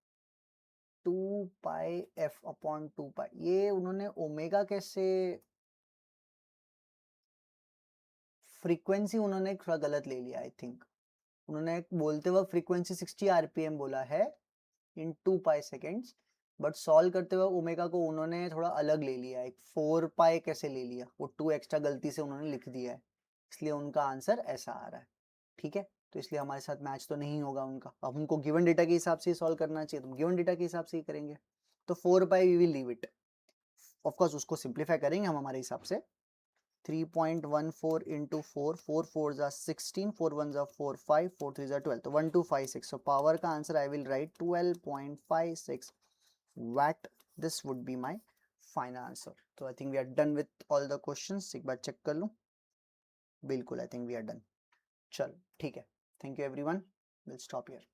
2 पाई एफ अपॉन 2 पाई, ये उन्होंने ओमेगा कैसे, फ्रीक्वेंसी उन्होंने थोड़ा गलत ले लिया आई थिंक। उन्होंने बोलते वक्त फ्रीक्वेंसी 60 आरपीएम बोला है इन 2 पाई सेकेंड्स, बट सॉल्व करते हुए ओमेगा को उन्होंने थोड़ा अलग ले लिया, एक 4 पाई कैसे ले लिया, वो 2 एक्स्ट्रा गलती से उन्होंने लिख दिया है, इसलिए उनका आंसर ऐसा आ रहा है। ठीक है, तो इसलिए हमारे साथ मैच तो नहीं होगा उनका। अब हमको गिवन डेटा के हिसाब से सॉल्व करना चाहिए, तो गिवन डेटा के हिसाब से ही करेंगे। तो 4 pi we will leave it, of course उसको सिंप्लीफाई करेंगे हम हमारे हिसाब से। 3.14 into 4, 4 4s are 16, 4 1s are 4 5, 4 3s are 12, तो 1256, so power का answer I will write 12.56 watt. This would be my final answer. So I think we are done with all the questions. एक बार check कर लूँ, बिल्कुल I think we are done. चल ठीक है, thank you everyone, we'll stop here.